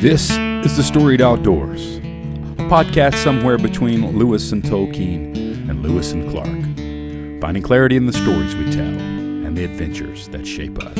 This is The Storied Outdoors, a podcast somewhere between Lewis and Tolkien and Lewis and Clark, finding clarity in the stories we tell and the adventures that shape us.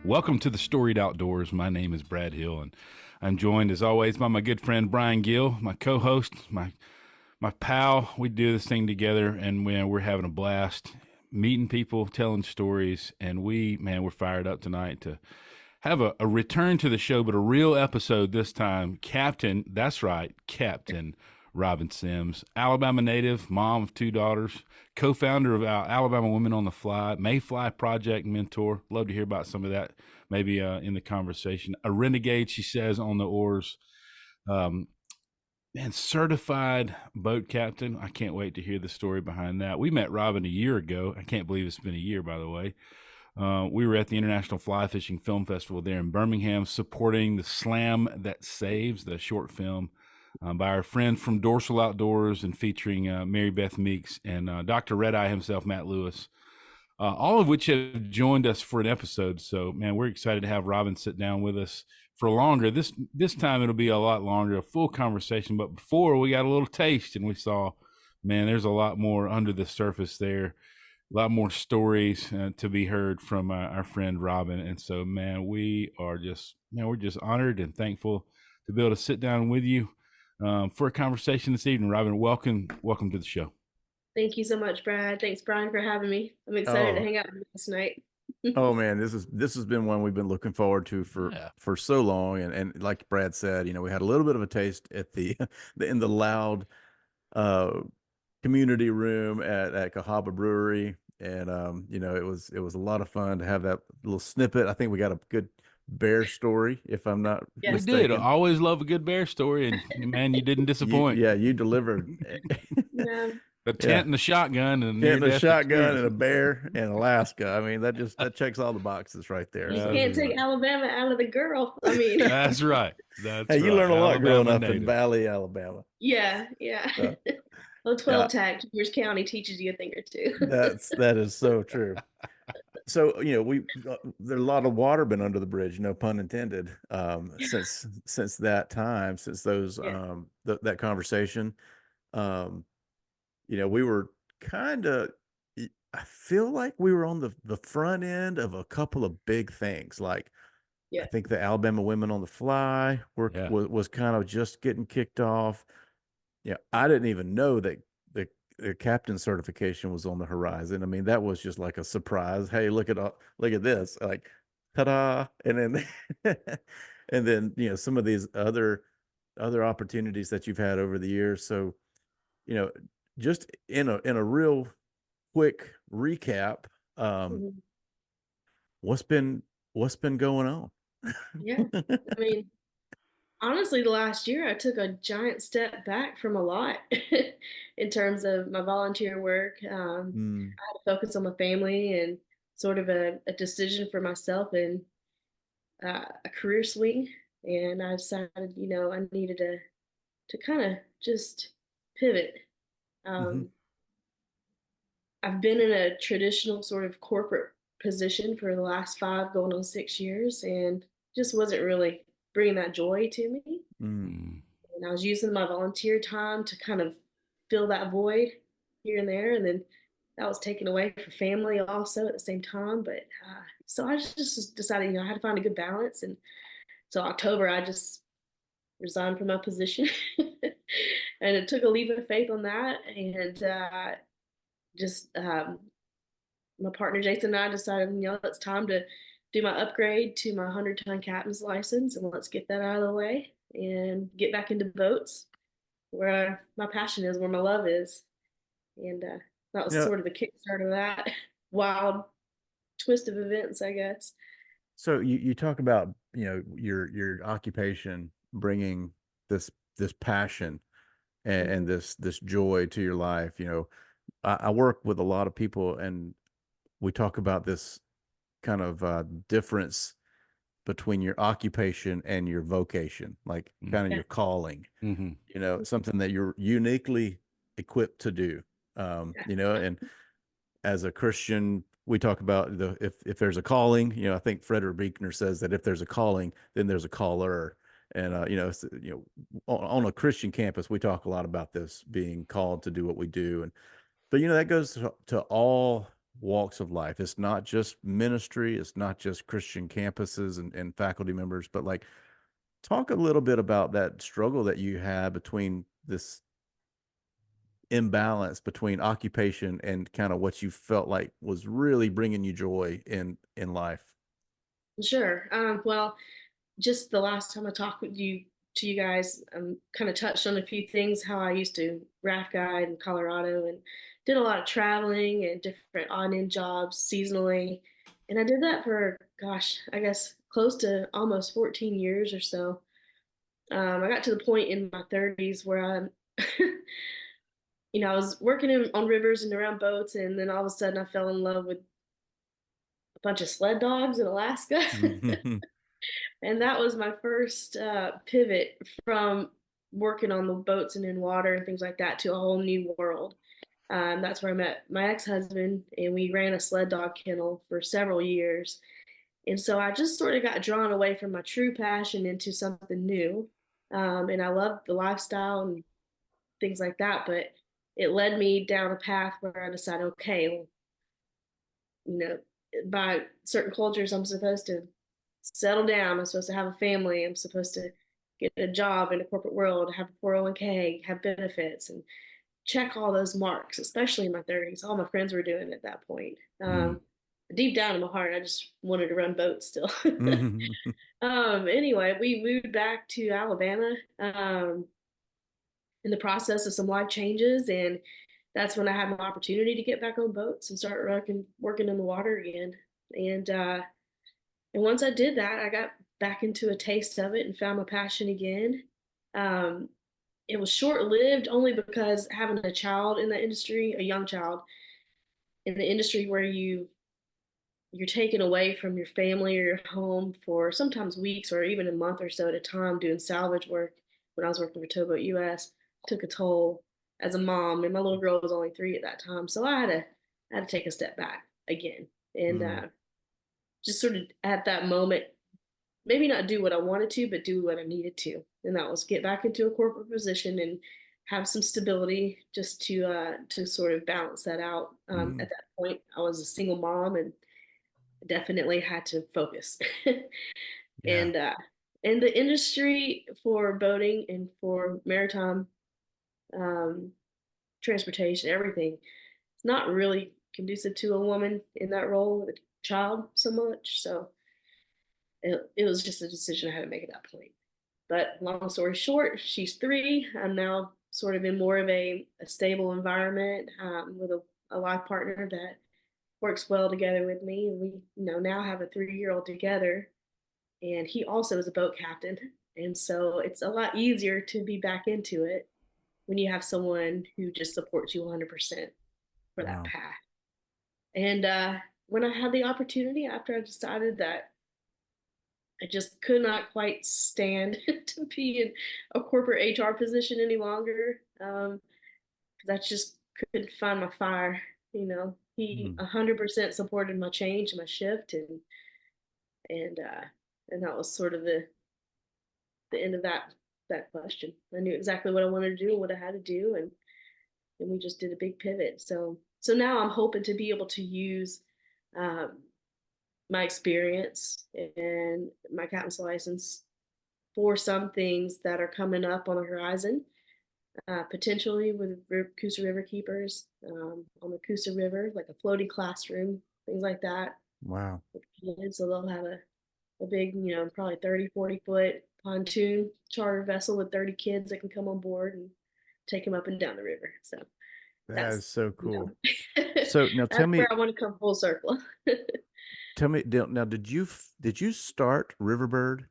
Welcome to The Storied Outdoors. My name is Brad Hill, and I'm joined, as always, by my good friend Brian Gill, my co-host, my pal. We do this thing together, and we're having a blast meeting people, telling stories, and we're fired up tonight to have a return to the show, but a real episode this time. Captain Robin Simms, Alabama native, mom of 2 daughters, co-founder of Alabama Women on the Fly, Mayfly project mentor. Love to hear about some of that maybe in the conversation. A renegade, she says, on the oars. Certified boat captain. I can't wait to hear the story behind that. We met Robin a year ago. I can't believe it's been a year, by the way. We were at the International Fly Fishing Film Festival there in Birmingham, supporting the Slam That Saves, the short film by our friend from Dorsal Outdoors, and featuring Mary Beth Meeks and Dr. Redeye himself, Matt Lewis, all of which have joined us for an episode. So, man, we're excited to have Robin sit down with us for longer. This time it'll be a lot longer, a full conversation. But before, we got a little taste, and we saw, man, there's a lot more under the surface there, a lot more stories to be heard from our friend Robin. And so, man, we're just honored and thankful to be able to sit down with you for a conversation this evening. Robin, welcome to the show. Thank you so much, Brad. Thanks, Brian, for having me. I'm excited to hang out with you this night. Oh man, this has been one we've been looking forward to for so long, and like Brad said, we had a little bit of a taste at the in the loud community room at Cahaba brewery, and it was a lot of fun to have that little snippet. I think we got a good bear story, if I'm not mistaken. We did. I always love a good bear story, and man, you didn't disappoint. You delivered. Yeah. The tent and the shotgun, and a shotgun and a bear in Alaska. I mean, that checks all the boxes right there. You can't take Alabama out of the girl. I mean, that's right. You learn a lot growing up in Valley, Alabama. Yeah. Well, 12 tag, Kings County teaches you a thing or two. That is so true. So there's a lot of water been under the bridge, no pun intended, since that time, since those that conversation. We were I feel like we were on the front end of a couple of big things. Like, I think the Alabama Women on the Fly was kind of just getting kicked off. I didn't even know that the captain certification was on the horizon. I mean, that was just like a surprise. Hey, look at this, like, ta-da. And then, and then, some of these other opportunities that you've had over the years. So, just in a real quick recap, what's been going on? Yeah. I mean, honestly, the last year I took a giant step back from a lot in terms of my volunteer work. I had to focus on my family and sort of a decision for myself, and a career swing. And I decided, I needed to kind of just pivot. I've been in a traditional sort of corporate position for the last 5 going on 6 years, and just wasn't really bringing that joy to me. And I was using my volunteer time to kind of fill that void here and there, and then that was taken away for family also at the same time. But so I just decided, I had to find a good balance. And so October, I just resigned from my position, and it took a leap of faith on that. And my partner Jason and I decided, it's time to do my upgrade to my 100-ton captain's license, and let's get that out of the way and get back into boats, where my passion is, where my love is. And that was sort of the kickstart of that wild twist of events, I guess. So you talk about, your occupation bringing this passion and this joy to your life. I work with a lot of people, and we talk about this kind of difference between your occupation and your vocation, like kind of your calling, something that you're uniquely equipped to do. And as a Christian, we talk about if there's a calling, I think Frederick Buechner says that if there's a calling, then there's a caller. And on a Christian campus, we talk a lot about this being called to do what we do. But that goes to all walks of life. It's not just ministry. It's not just Christian campuses and faculty members, but like, talk a little bit about that struggle that you had between this imbalance between occupation and kind of what you felt like was really bringing you joy in life. Sure. Well, just the last time I talked with you to you guys, kind of touched on a few things, how I used to raft guide in Colorado and did a lot of traveling and different on-end jobs seasonally. And I did that for, gosh, I guess close to almost 14 years or so. I got to the point in my 30s where I'm, I was working on rivers and around boats, and then all of a sudden I fell in love with a bunch of sled dogs in Alaska. And that was my first pivot from working on the boats and in water and things like that to a whole new world. That's where I met my ex-husband, and we ran a sled dog kennel for several years. And so I just sort of got drawn away from my true passion into something new. And I loved the lifestyle and things like that, but it led me down a path where I decided, okay, well, by certain cultures, I'm supposed to settle down. I'm supposed to have a family. I'm supposed to get a job in the corporate world, have a 401k, have benefits, and check all those marks, especially in my 30s. All my friends were doing it at that point. Deep down in my heart, I just wanted to run boats still. Anyway, we moved back to Alabama in the process of some life changes, and that's when I had my opportunity to get back on boats and start working in the water again. And once I did that, I got back into a taste of it and found my passion again. It was short-lived only because having a child in the industry, a young child in the industry where you're taken away from your family or your home for sometimes weeks or even a month or so at a time doing salvage work when I was working for Towboat US took a toll as a mom, and my little girl was only 3 at that time. So I had to take a step back again and just sort of at that moment, maybe not do what I wanted to, but do what I needed to. And that was get back into a corporate position and have some stability just to sort of balance that out. At that point, I was a single mom and definitely had to focus. And the industry for boating and for maritime transportation, everything, it's not really conducive to a woman in that role with a child so much. So it was just a decision I had to make at that point. But long story short, she's 3. I'm now sort of in more of a stable environment with a life partner that works well together with me. And we now have a 3-year-old together. And he also is a boat captain. And so it's a lot easier to be back into it when you have someone who just supports you 100% for that path. And when I had the opportunity, after I decided that I just could not quite stand to be in a corporate HR position any longer, because I just couldn't find my fire. He 100% supported my change and my shift, and that was sort of the end of that question. I knew exactly what I wanted to do and what I had to do, and we just did a big pivot. So now I'm hoping to be able to use my experience and my captain's license for some things that are coming up on the horizon, potentially with Coosa River keepers on the Coosa River, like a floating classroom, things like that. Wow. So they'll have a big, probably 30, 40-foot pontoon charter vessel with 30 kids that can come on board and take them up and down the river. So that is so cool. So now tell me, where I want to come full circle. Tell me now, did you start Riverbird?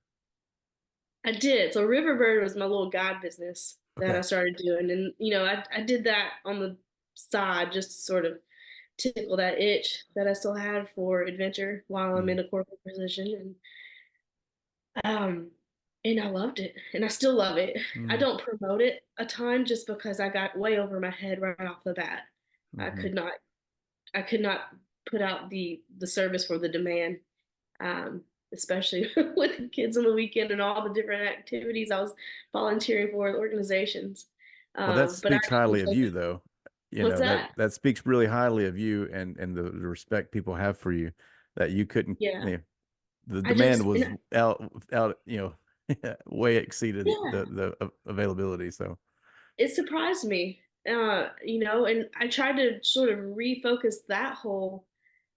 I did. So Riverbird was my little guide business that I started doing. And, I did that on the side just to sort of tickle that itch that I still had for adventure while I'm in a corporate position. And I loved it, and I still love it. I don't promote it a ton just because I got way over my head right off the bat. I could not put out the service for the demand, especially with the kids on the weekend and all the different activities I was volunteering for with organizations. Well, that But I speaks highly of you, though. what's that? That speaks really highly of you and the respect people have for you, that you couldn't, Yeah. the I demand just, was out, way exceeded yeah, the availability. So, it surprised me, and I tried to sort of refocus that whole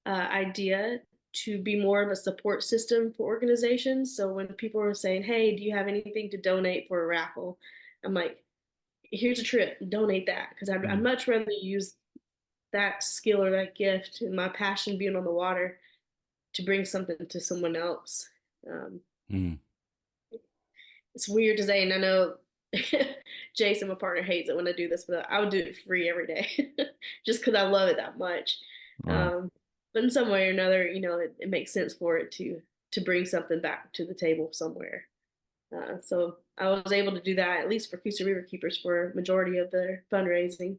idea to be more of a support system for organizations. So when people were saying, "Hey, do you have anything to donate for a raffle?" I'm like, "Here's a trip, donate that," because I'd much rather use that skill or that gift and my passion being on the water to bring something to someone else. Um, it's weird to say, and I know Jason, my partner, hates it when I do this, but I would do it free every day just because I love it that much. wow. But in some way or another, it makes sense for it to bring something back to the table somewhere. So I was able to do that at least for Coosa River Keepers for a majority of their fundraising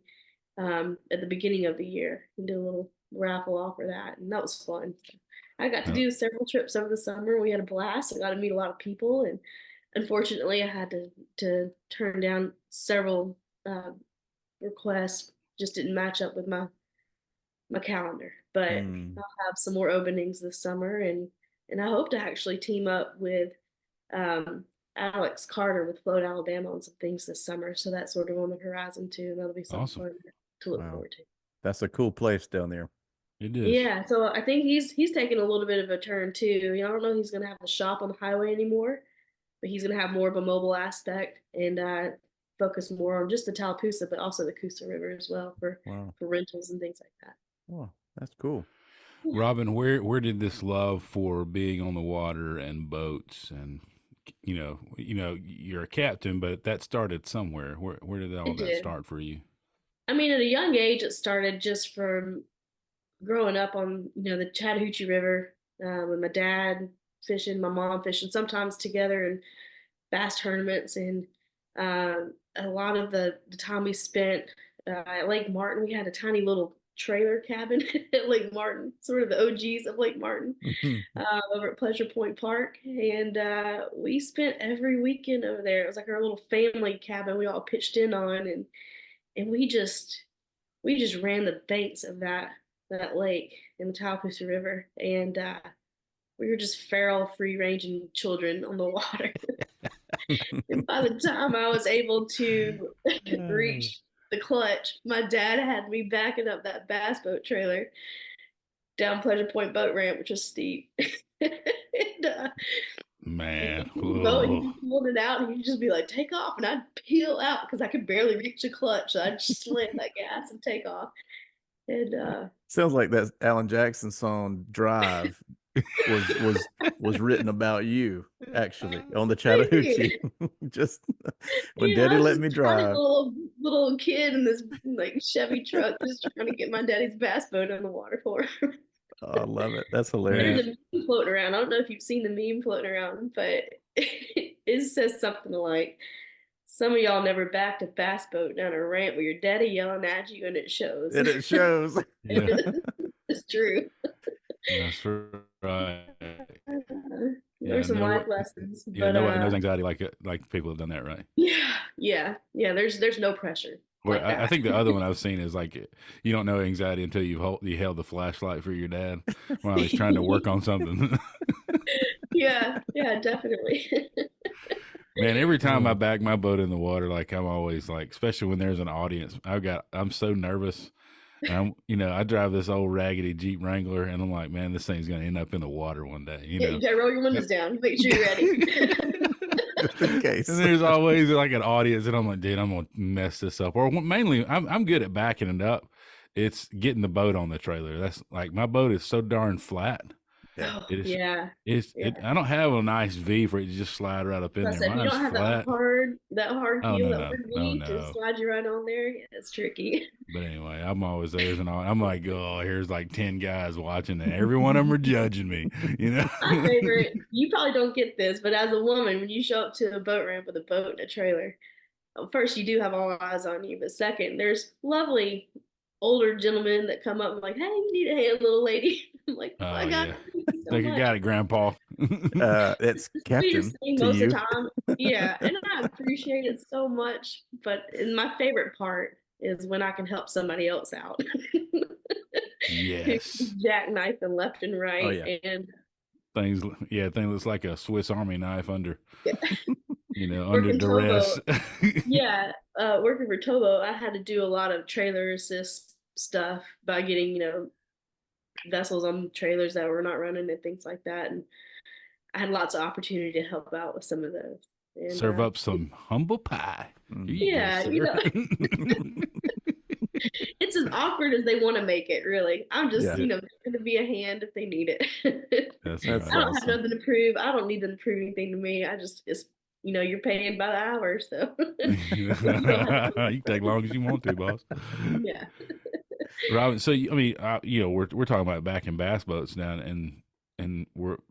at the beginning of the year, and did a little raffle off for that, and that was fun. I got to do several trips over the summer. We had a blast. I got to meet a lot of people, and unfortunately, I had to turn down several requests. Just didn't match up with my calendar. But I'll have some more openings this summer, and I hope to actually team up with Alex Carter with Float Alabama on some things this summer. So that's sort of on the horizon too, and that'll be something fun to look forward to. That's a cool place down there. It is. Yeah, so I think he's taking a little bit of a turn too. I don't know if he's going to have the shop on the highway anymore, but he's going to have more of a mobile aspect and focus more on just the Tallapoosa, but also the Coosa River as well for rentals and things like that. Oh, that's cool. Yeah. Robin, where did this love for being on the water and boats and you're a captain, but that started somewhere. Where did all that start for you? I mean, at a young age, it started just from growing up on the Chattahoochee River with my dad fishing, my mom fishing, sometimes together in bass tournaments, and a lot of the time we spent at Lake Martin. We had a tiny little trailer cabin at Lake Martin, sort of the OGs of Lake Martin, over at Pleasure Point Park, and we spent every weekend over there. It was like our little family cabin we all pitched in on, and we just ran the banks of that lake in the Tallapoosa River, and we were just feral, free-ranging children on the water. And by the time I was able to reach the clutch, my dad had me backing up that bass boat trailer down Pleasure Point boat ramp, which was steep. And, man, boat, he pulled it out, and he'd just be like, "Take off," and I'd peel out because I could barely reach the clutch. So I'd just slam that gas and take off. And sounds like that Alan Jackson song "Drive" was written about you, actually, on the Chattahoochee. Just when Daddy let me drive. Little kid in this like Chevy truck, just trying to get my daddy's bass boat on the water for him. Oh, I love it. That's hilarious. There's a meme floating around. I don't know if you've seen the meme floating around, but it says something like, "Some of y'all never backed a bass boat down a ramp with your daddy yelling at you, and it shows." And it shows. Yeah. It's true. That's right. There's some life lessons. Yeah, but, nobody knows anxiety like people have done that, right? Yeah. There's no pressure. Well, I think the other one I've seen is like, you don't know anxiety until you held the flashlight for your dad while he's trying to work on something. Yeah, definitely. Man, every time I back my boat in the water, like I'm always like, especially when there's an audience, I'm so nervous. And I drive this old raggedy Jeep Wrangler, and I'm like, man, this thing's gonna end up in the water one day. You gotta roll your windows down, make sure you're ready. Just in case. And there's always like an audience, and I'm like, dude, I'm gonna mess this up. Or mainly, I'm good at backing it up. It's getting the boat on the trailer. That's like, my boat is so darn flat Yeah. Oh, It is. yeah. I don't have a nice V for it to just slide right up in I there. said, if you Mine's don't have flat. that hard Oh, keel, no, that no, hard no, V to no. slide you right on there, yeah, it's tricky. But anyway, I'm always there, and I'm like, oh, here's like 10 guys watching, and every one of them are judging me. You know. My favorite. You probably don't get this, but as a woman, when you show up to a boat ramp with a boat and a trailer, first you do have all eyes on you, but second, there's lovely older gentlemen that come up and like, hey, you need a hand, little lady. I'm like, oh my Oh God, yeah, thank you so think I much. got it, Grandpa. It's We just captain sing to most of you. the time. Yeah, and I appreciate it so much. But my favorite part is when I can help somebody else out. Yes. Jackknifing left and Oh right. yeah. And Thing looks like a Swiss Army knife under, yeah. under Working duress. towboat. Yeah, working for towboat, I had to do a lot of trailer assist stuff by getting, vessels on trailers that were not running and things like that. And I had lots of opportunity to help out with some of those. And Serve up some humble pie. Here you go, yeah, sir. it's as awkward as they want to make it, really. I'm just, Yeah. going to be a hand if they need it. That's That's right. I don't have awesome. nothing to prove. I don't need them to prove anything to me. It's, you're paying by the hour, so You can take long as you want to, boss. Yeah. Robin, so we're talking about back in bass boats now,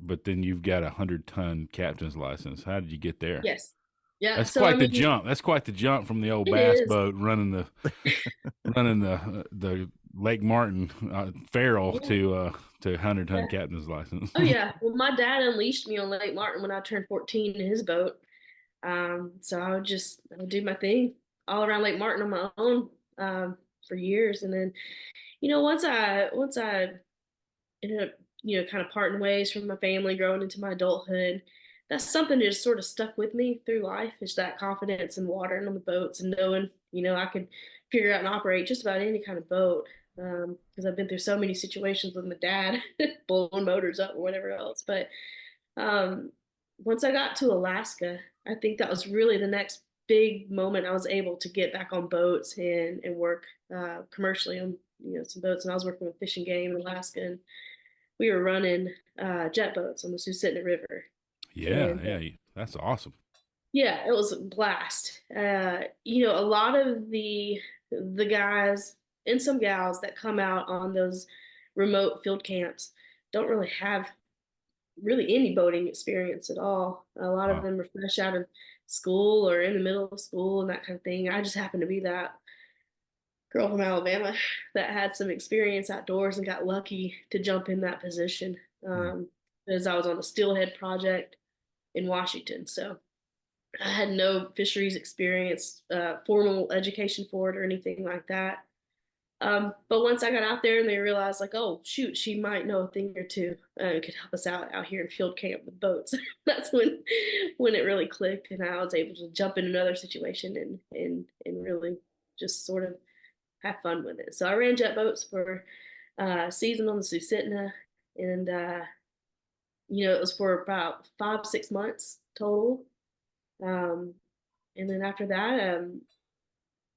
but then you've got 100-ton captain's license. How did you get there? Yes. Yeah. That's So quite the jump. That's quite the jump from the old it bass is. boat running the Lake Martin Farrell to 100-ton captain's license. Oh yeah. Well, my dad unleashed me on Lake Martin when I turned 14 in his boat. So I would do my thing all around Lake Martin on my own for years, and then once I ended up kind of parting ways from my family, growing into my adulthood. That's something that just sort of stuck with me through life. Is that confidence in water and on the boats, and knowing I could figure out and operate just about any kind of boat. Because I've been through so many situations with my dad blowing motors up or whatever else. But um, once I got to Alaska, I think that was really the next big moment. I was able to get back on boats and work commercially on some boats, and I was working with Fish and Game in Alaska, and we were running jet boats on the Susitna River. Yeah, that's awesome. Yeah, it was a blast. A lot of the guys and some gals that come out on those remote field camps don't really have any boating experience at all. A lot of them are fresh out of school or in the middle of school and that kind of thing. I just happened to be that girl from Alabama that had some experience outdoors and got lucky to jump in that position because I was on a steelhead project in Washington. So I had no fisheries experience, formal education for it or anything like that. But once I got out there and they realized like, oh shoot, she might know a thing or two and could help us out here in field camp with boats. That's when it really clicked and I was able to jump in another situation and really just sort of have fun with it. So I ran jet boats for a season on the Susitna, and it was for about 5-6 months total. And then after that,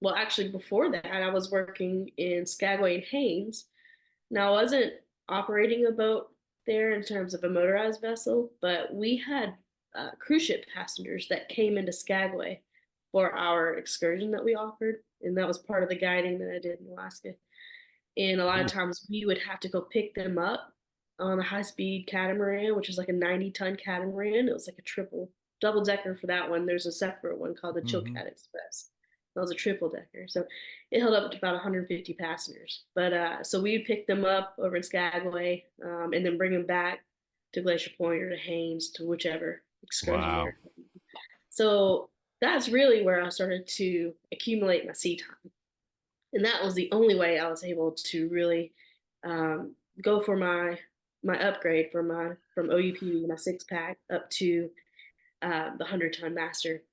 well, actually before that, I was working in Skagway and Haines. Now I wasn't operating a boat there in terms of a motorized vessel, but we had cruise ship passengers that came into Skagway for our excursion that we offered, and that was part of the guiding that I did in Alaska. And a lot of times we would have to go pick them up on a high-speed catamaran, which is like a 90-ton catamaran. It was like a double decker for that one. There's a separate one called the Chilkat Express. That was a triple decker. So it held up to about 150 passengers. But so we would pick them up over in Skagway and then bring them back to Glacier Point or to Haines, to whichever excursion. Wow. So that's really where I started to accumulate my sea time. And that was the only way I was able to really go for my upgrade from OUP, my 6-pack, up to the 100-ton master.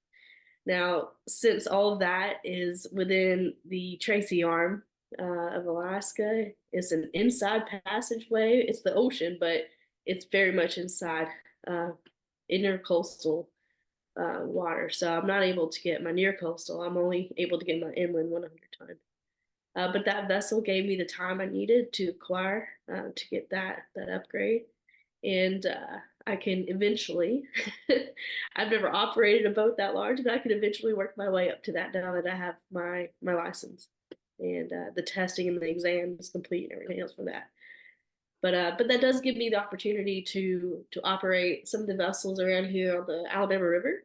Now, since all of that is within the Tracy Arm of Alaska, it's an inside passageway. It's the ocean, but it's very much inside intercoastal water. So I'm not able to get my near coastal. I'm only able to get my inland 100-ton. But that vessel gave me the time I needed to acquire to get that upgrade. and I can eventually, I've never operated a boat that large, but I could eventually work my way up to that now that I have my license, and the testing and the exam is complete and everything else for that. But that does give me the opportunity to operate some of the vessels around here on the Alabama River.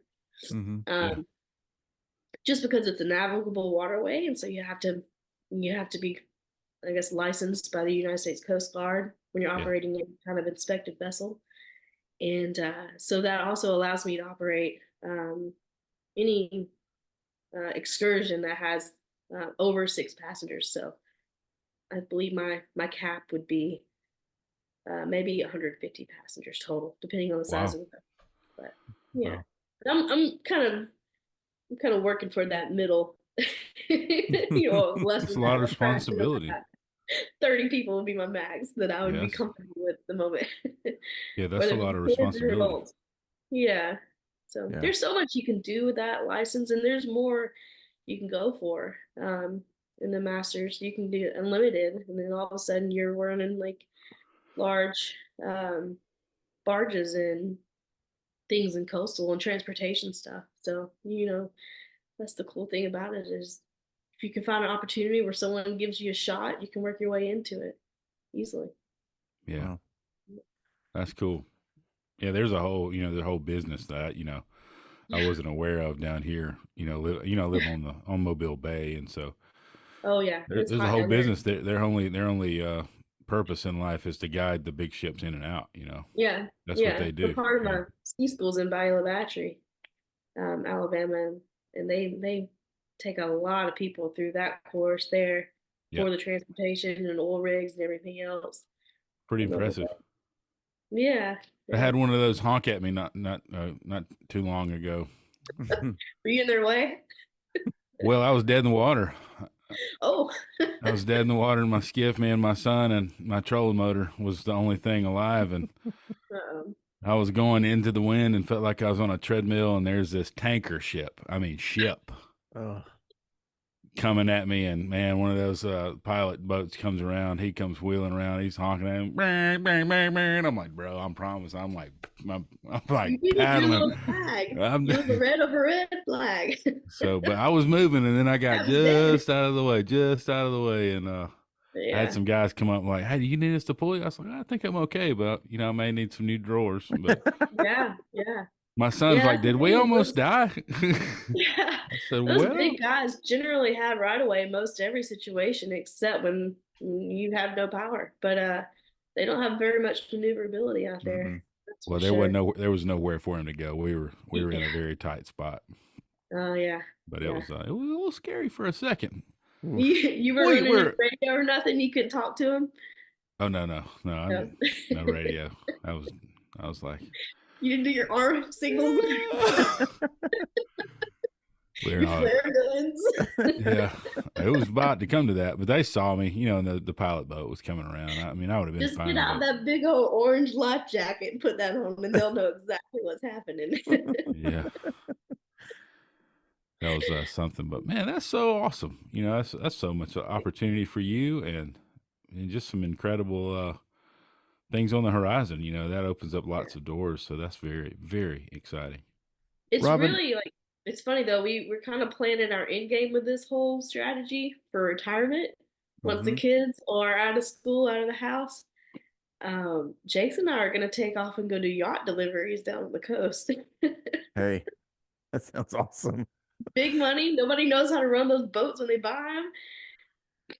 Just because it's a navigable waterway, and so you have to be, I guess, licensed by the United States Coast Guard when you're operating any kind of inspected vessel. And so that also allows me to operate any excursion that has over 6 passengers. So I believe my cap would be maybe 150 passengers total, depending on the size of the vessel. But yeah, but I'm kind of working for that middle. Less It's than a lot that. of responsibility. 30 people would be my max that I would be comfortable with at the moment. Yeah, that's a lot of responsibility. Yeah. So there's so much you can do with that license, and there's more you can go for. In the masters, you can do unlimited, and then all of a sudden you're running like large barges and things in coastal and transportation stuff. So, that's the cool thing about it is if you can find an opportunity where someone gives you a shot, you can work your way into it easily. Yeah. Wow. That's cool. Yeah, there's a whole, the whole business that, I wasn't aware of down here. I live on Mobile Bay, and so there's a whole business. Their only purpose in life is to guide the big ships in and out. Yeah, that's what they do. So part of my ski school's in Bayou Battery, Alabama, and they take a lot of people through that course there for the transportation and oil rigs and everything else. Pretty impressive. Yeah. I had one of those honk at me not too long ago. Were you in their way? Well, I was dead in the water. Oh. I was dead in the water in my skiff, me and my son, and my trolling motor was the only thing alive. And I was going into the wind and felt like I was on a treadmill, and there's this tanker ship. Coming at me, and man, one of those pilot boats comes around. He comes wheeling around. He's honking at him. Bang, bang, bang, bang. I'm like, bro, I promise. I'm like paddling. You're the red of a red flag. So, but I was moving, and then I got just out of the way, and I had some guys come up like, "Hey, do you need us to pull you?" I was like, "I think I'm okay, but I may need some new drawers." But yeah. My son's like, "Did we almost die?" Yeah. I said, those big guys generally have right away most every situation except when you have no power. But they don't have very much maneuverability out there. Mm-hmm. Well, there was nowhere for him to go. We were in a very tight spot. Oh yeah. But it was a little scary for a second. You were running his radio or nothing? You couldn't talk to him? Oh no, no radio. I was like, you didn't do your arm signals. We're flare guns. Yeah, it was about to come to that, but they saw me. And the pilot boat was coming around. I would have been just fine. Get out that big old orange life jacket and put that on, and they'll know exactly what's happening. Yeah. That was something, but man, that's so awesome. That's so much opportunity for you, and just some incredible things on the horizon. That opens up lots of doors. So that's very, very exciting. It's Robin, really it's funny though. We're kind of planning our end game with this whole strategy for retirement. Once the kids are out of school, out of the house, Jakes and I are going to take off and go do yacht deliveries down on the coast. Hey, that sounds awesome. Big money. Nobody knows how to run those boats when they buy them.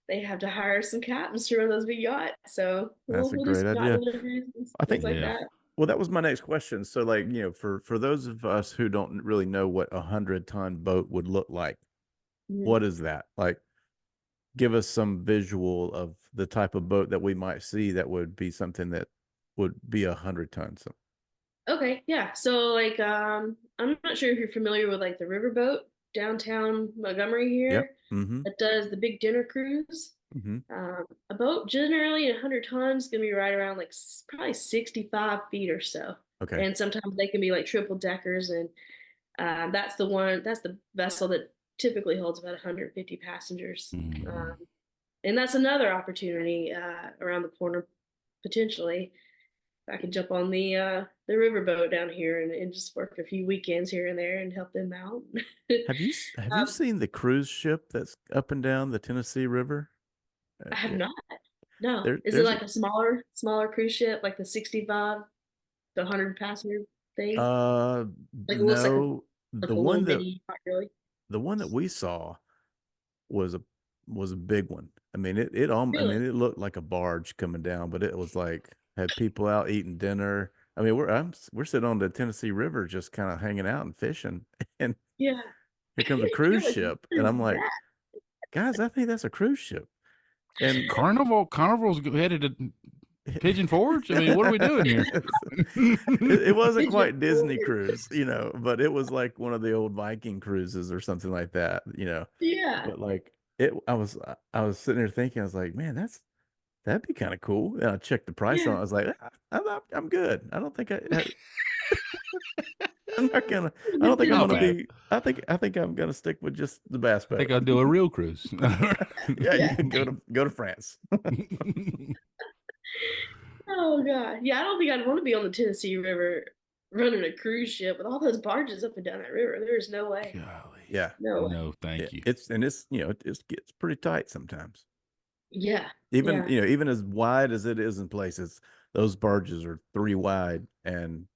They have to hire some captains to run those big yachts. So that's a great idea. I think like that. Well, that was my next question. So, for those of us who don't really know what 100-ton boat would look like, what is that like? Give us some visual of the type of boat that we might see that would be something that would be 100 tons. Okay, yeah. So I'm not sure if you're familiar with the riverboat downtown Montgomery here. That does the big dinner cruise. A boat generally 100 tons is gonna be right around probably 65 feet or so. Okay. And sometimes they can be triple deckers, and that's the vessel that typically holds about 150 passengers. And that's another opportunity around the corner potentially. I could jump on the riverboat down here and just work a few weekends here and there and help them out. Have you seen the cruise ship that's up and down the Tennessee River? I have Yeah. not. No. Is it There's like a smaller cruise ship, like the 65 to 100 passenger thing? Like it looks no, like a little mini, not really. the one that we saw was a big one. I mean, I Really? mean, it looked like a barge coming down, but it was like had people out eating dinner. I mean, we're sitting on the Tennessee River, just kind of hanging out and fishing, and Yeah. here comes a You're cruise like, ship, what and is I'm like, that? guys, I think that's a cruise ship, and Carnival's headed to Pigeon Forge. I mean, what are we doing here? it wasn't Pigeon quite Disney Forge. cruise, but it was like one of the old Viking cruises or something like that. Yeah. But like I was sitting there thinking, I was like, man, that'd be kind of cool. And I checked the price on Yeah. it. I was like, I'm good. I don't think I'm not gonna. I don't think I'm Not gonna bad. be. I think I'm gonna stick with just the bass I think boat. I'll do a real cruise. Yeah, you Yeah. can go to France. Oh God. Yeah, I don't think I'd want to be on the Tennessee River running a cruise ship with all those barges up and down that river. There's no way. Golly. Yeah, No way. No, thank you. it gets pretty tight sometimes. Yeah. Even Yeah. even as wide as it is in places, those barges are 3 wide, and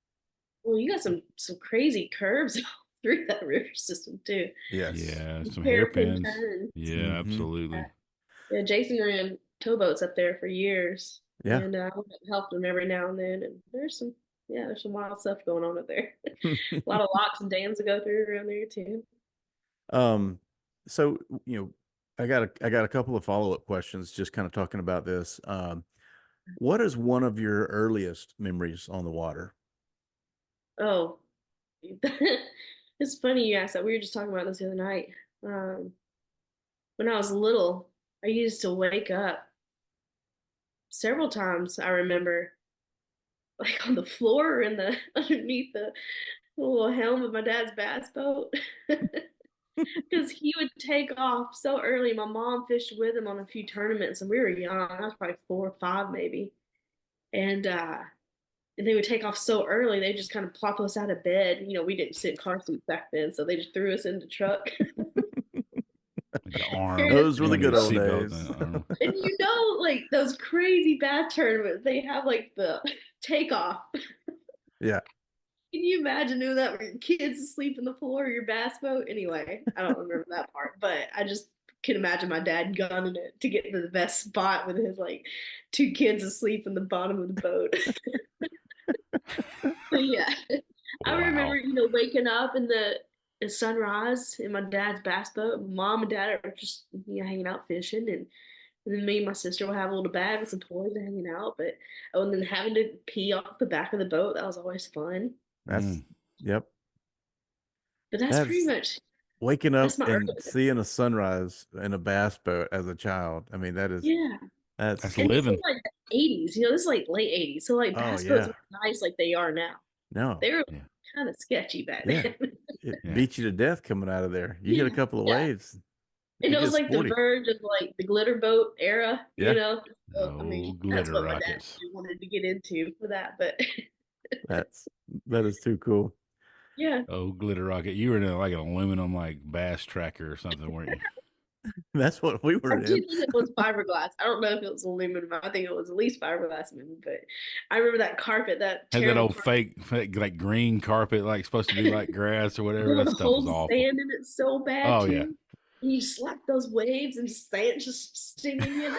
Well, you got some crazy curves through that river system too. yes, Yeah, some Hairpin hairpins. turns. Yeah, hmm absolutely. Yeah, Jason ran towboats up there for years, yeah. and I helped him every now and then. And there's some wild stuff going on up there. A lot of locks and dams to go through around there too. Um, so I got a couple of follow-up questions, just kind of talking about this. What is one of your earliest memories on the water? Oh, it's funny you asked that. We were just talking about this the other night. Um, when I was little, I used to wake up several times. I remember, like on the floor or in the underneath the little helm of my dad's bass boat. Because he would take off so early. My mom fished with him on a few tournaments, and we were young. I was probably 4 or 5, maybe. And they would take off so early. They just kind of plop us out of bed. We didn't sit in car seats back then, so they just threw us in the truck. Like the arm, Carried us Those were you the know, through your good the old boat. seatbelt. days. And like those crazy bass tournaments, they have like the takeoff. Yeah. Can you imagine doing that with your kids asleep in the floor of your bass boat? Anyway, I don't remember that part, but I just can imagine my dad gunning it to get to the best spot with his like 2 kids asleep in the bottom of the boat. But yeah, I remember, Wow. waking up in the sunrise in my dad's bass boat. Mom and dad are just hanging out fishing, and then me and my sister would have a little bag with some toys and hanging out. But and then having to pee off the back of the boat, that was always fun. That's Yep. But that's pretty That's much waking that's up my and earliest. seeing a sunrise in a bass boat as a child. I mean, Yeah. That's that's And this is living. like the 80s, this is like late 80s. So like oh bass boats yeah. weren't nice like they are now. No. They were Yeah. kind of sketchy back Yeah. then. It Yeah. beat you to death coming out of there. You hit a Yeah. couple of Yeah. waves, And you it was get like the sporty. verge of like the glitter boat era, Yeah. So, I Oh, mean, that's glitter what my dad rockets. really wanted to get into for that. But That is too cool. yeah, Oh, glitter rocket. You were in like an aluminum like bass tracker or something, weren't you? That's what we I were do in. think it was fiberglass. I don't know if it was aluminum. I think it was at least fiberglass, maybe. But I remember that carpet, that Had that terrible old carpet, fake like green carpet, like supposed to be like grass or whatever. with That the stuff was whole awful. sand in it so bad Oh yeah. too. And you slap those waves and sand just stinging you.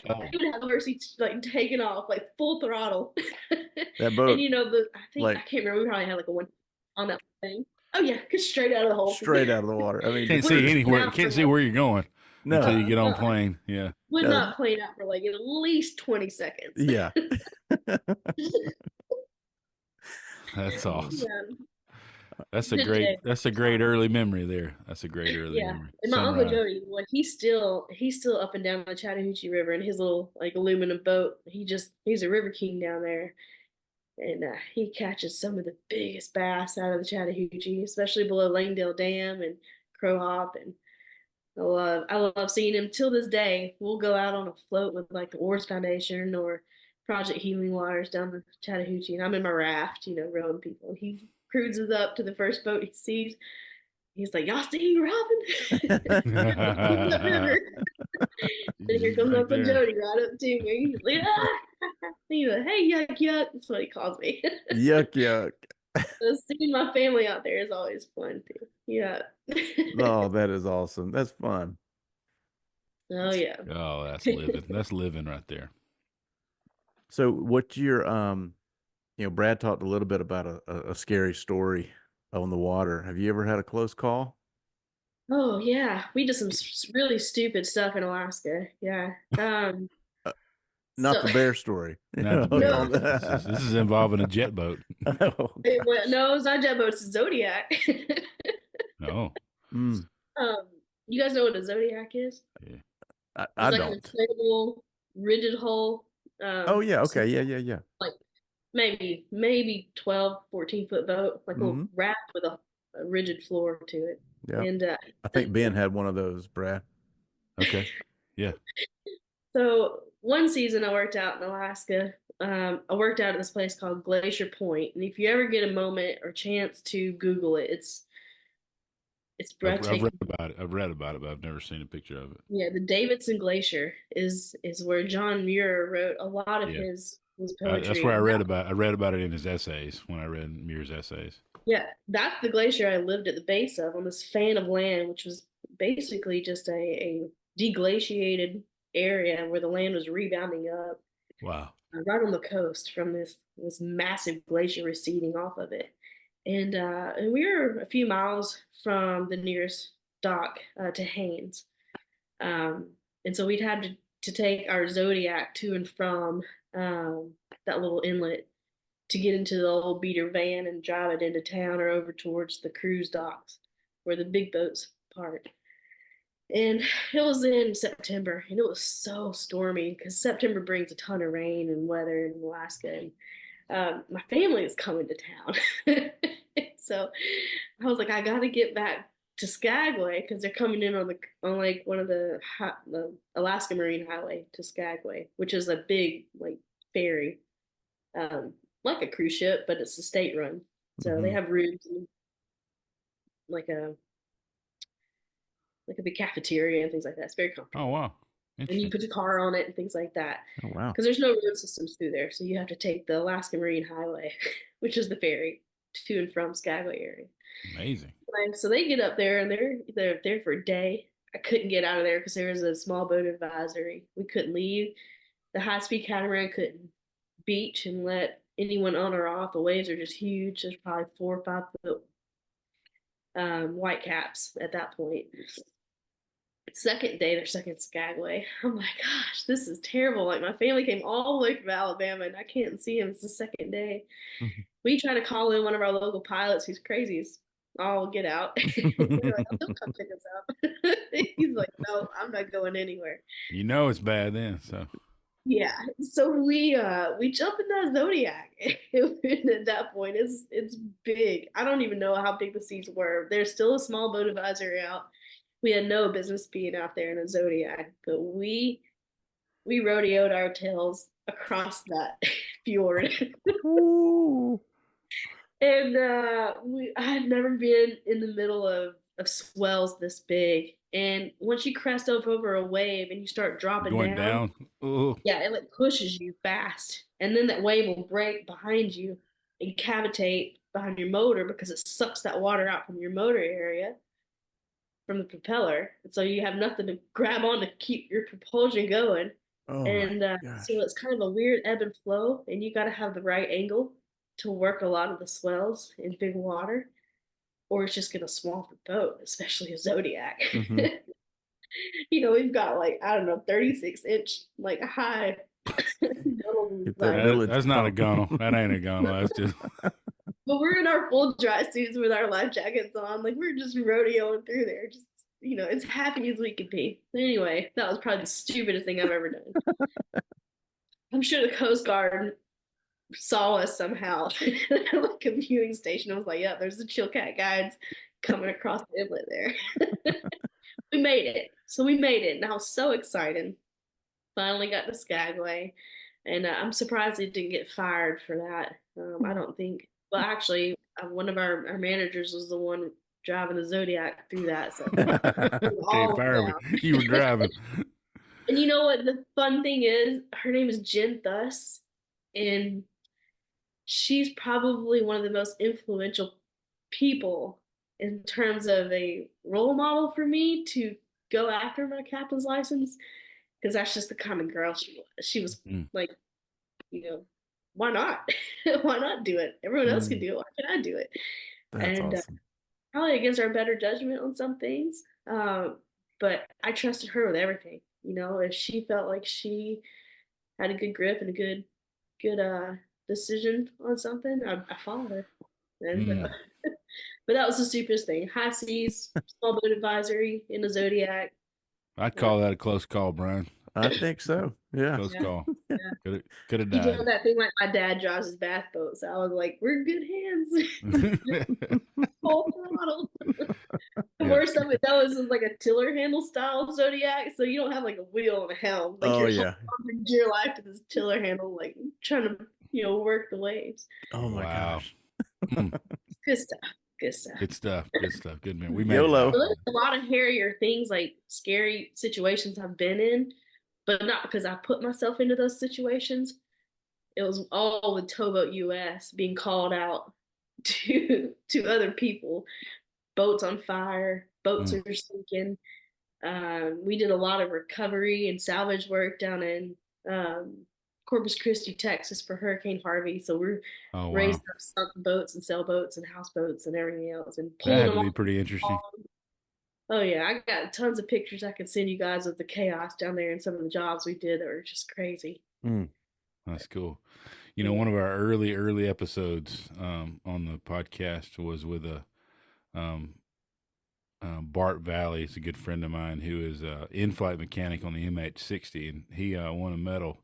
Oh, I would have mercy like taking off like full throttle. That And boat, I think I like can't remember. We probably had like a one on that thing. Oh yeah, cause straight out of the hole. straight out of the water. I mean, can't Wouldn't see plane anywhere. out for Can't see like where you're going until you no, get on uh, plane. Yeah. would no, not plane out for like at least 20 seconds. yeah. That's awesome. Yeah, That's a good great day. early memory there. That's a great early Yeah, memory. and my uncle Sunrise. Jody, well, he's still up and down the Chattahoochee River in his little like aluminum boat. He's a river king down there, and he catches some of the biggest bass out of the Chattahoochee, especially below Langdale Dam and Crow Hop, and I love seeing him. Till this day, we'll go out on a float with like the Oars Foundation or Project Healing Waters down the Chattahoochee, and I'm in my raft, rowing people. He cruises up to the first boat he sees. He's like, "Y'all see Robin?" He's And here comes right Uncle there. Jody right up to me. He's like, "Ah!" He's like, "Hey, yuck, yuck." That's what he calls me. Yuck, yuck. So seeing my family out there is always fun too. Yeah. Oh, that is awesome. That's fun. Oh yeah. Oh, that's living. That's living right there. So what's your Brad talked a little bit about a scary story on the water. Have you ever had a close call? Oh yeah, we did some really stupid stuff in Alaska. Yeah. Uh, not So the bear story. Not the bear. no, This is involving a jet boat. Oh, no, it's not jet boat. It's a Zodiac. Oh. mm, You guys know what a Zodiac is? Yeah. I It's like an don't. inflatable, rigid hull. Oh yeah, So okay, yeah. like maybe 12, 14 foot boat, like a Hmm. little raft with a rigid floor to it. Yeah. And I think Ben had one of those, Brad. Okay. Yeah. so one season I worked out in Alaska. I worked out at this place called Glacier Point, and if you ever get a moment or chance to Google it, it's I've read breathtaking. about it. I've read about it, but I've never seen a picture of it. Yeah, the Davidson Glacier is where John Muir wrote a lot of Yeah. his That's poetry. where I And read about. I read about it in his essays when I read Muir's essays. yeah, that's the glacier I lived at the base of on this fan of land, which was basically just a deglaciated area where the land was rebounding up. Wow. Right on the coast from this massive glacier receding off of it, and we were a few miles from the nearest dock to Haines, um, and so we'd had to take our Zodiac to and from that little inlet to get into the old beater van and drive it into town or over towards the cruise docks where the big boats park. And it was in September, and it was so stormy because September brings a ton of rain and weather in Alaska. And my family is coming to town, so I was like, I got to get back to Skagway because they're coming in on like one of the Alaska Marine Highway to Skagway, which is a big like ferry, um, like a cruise ship, but it's a state run. So they Mm-hmm. have rooms and like a big cafeteria and things like that. It's very Oh comfortable. wow. And you Interesting. put your car on it and things like that. Oh wow. Because there's no road systems through there, so you have to take the Alaska Marine Highway, which is the ferry to and from Skagway area. Amazing. And so they get up there and they're there for a day. I couldn't get out of there because there was a small boat advisory. We couldn't leave. The high speed catamaran couldn't beach and let anyone on or off. The waves are just huge. There's probably 4 or 5 foot white caps at that point. Second day, they're stuck in Skagway. I'm like, gosh, this is terrible. Like my family came all the way from Alabama and I can't see him. It's the second day. Mm-hmm. We try to call in one of our local pilots who's crazy as all get out. We're like, oh, he'll come pick us up. He's like, no, I'm not going anywhere. You know it's bad then. So Yeah. So we jump in that Zodiac. And at that point, it's big. I don't even know how big the seas were. There's still a small boat advisory out. We had no business being out there in a Zodiac, but we rodeoed our tails across that fjord. And I had never been in the middle of swells this big. And once you crest over a wave and you start dropping going down, down. Ooh. yeah, it like pushes you fast. And then that wave will break behind you and cavitate behind your motor because it sucks that water out from your motor area from the propeller. And so you have nothing to grab on to keep your propulsion going. Oh my And gosh. so it's kind of a weird ebb and flow, and you got to have the right angle to work a lot of the swells in big water, or it's just going to swamp the boat, especially a Zodiac. Mm-hmm. We've got like, I don't know, 36-inch, like high. That's not a gunnel. That ain't a gunnel. That's just. But we're in our full dry suits with our life jackets on. Like we're just rodeoing through there. Just, as happy as we could be. Anyway, that was probably the stupidest thing I've ever done. I'm sure the Coast Guard saw us somehow like a viewing station. I was like, yeah, there's the Chilcat guides coming across the inlet there. we made it. So we made it, and I was so excited. Finally got to Skagway, and I'm surprised he didn't get fired for that. I don't think. Well, actually, one of our managers was the one driving the Zodiac through that. So Can't fire me. You were driving. And you know what? The fun thing is, her name is Jen Thus, and she's probably one of the most influential people in terms of a role model for me to go after my captain's license, because that's just the kind of girl she was. She was like, why not? Why not do it? Everyone else can do it. Why can't I do it? That's awesome. Probably against our better judgment on some things. But I trusted her with everything. If she felt like she had a good grip and a good decision on something, I followed her. And but that was the stupidest thing. High seas, small boat advisory in the Zodiac. I'd call that a close call, Brian. I think so. Yeah. Close call. Yeah. Could have He died. drove that thing like my dad drives his bath boat. So I was like, we're in good hands. Full throttle. The worst of it though is like a tiller handle style Zodiac. So you don't have like a wheel and a helm. Like you're holding your life to this tiller handle, like trying to, work the waves. Oh my gosh. Good stuff. Good stuff. Good stuff. Good stuff. Good man. We made YOLO. it. There's a lot of hairier things, like scary situations I've been in, but not because I put myself into those situations. It was all with Towboat US being called out to other people. Boats on fire, boats are sinking. We did a lot of recovery and salvage work down in Corpus Christi, Texas for Hurricane Harvey. So we're raising up sunk boats and sailboats and houseboats and everything else, and pulling them. That would be pretty interesting. Oh yeah, I got tons of pictures I can send you guys of the chaos down there and some of the jobs we did that were just crazy. That's cool. One of our early episodes on the podcast was with Bart Valley. He's a good friend of mine who is in-flight mechanic on the MH-60, and he won a medal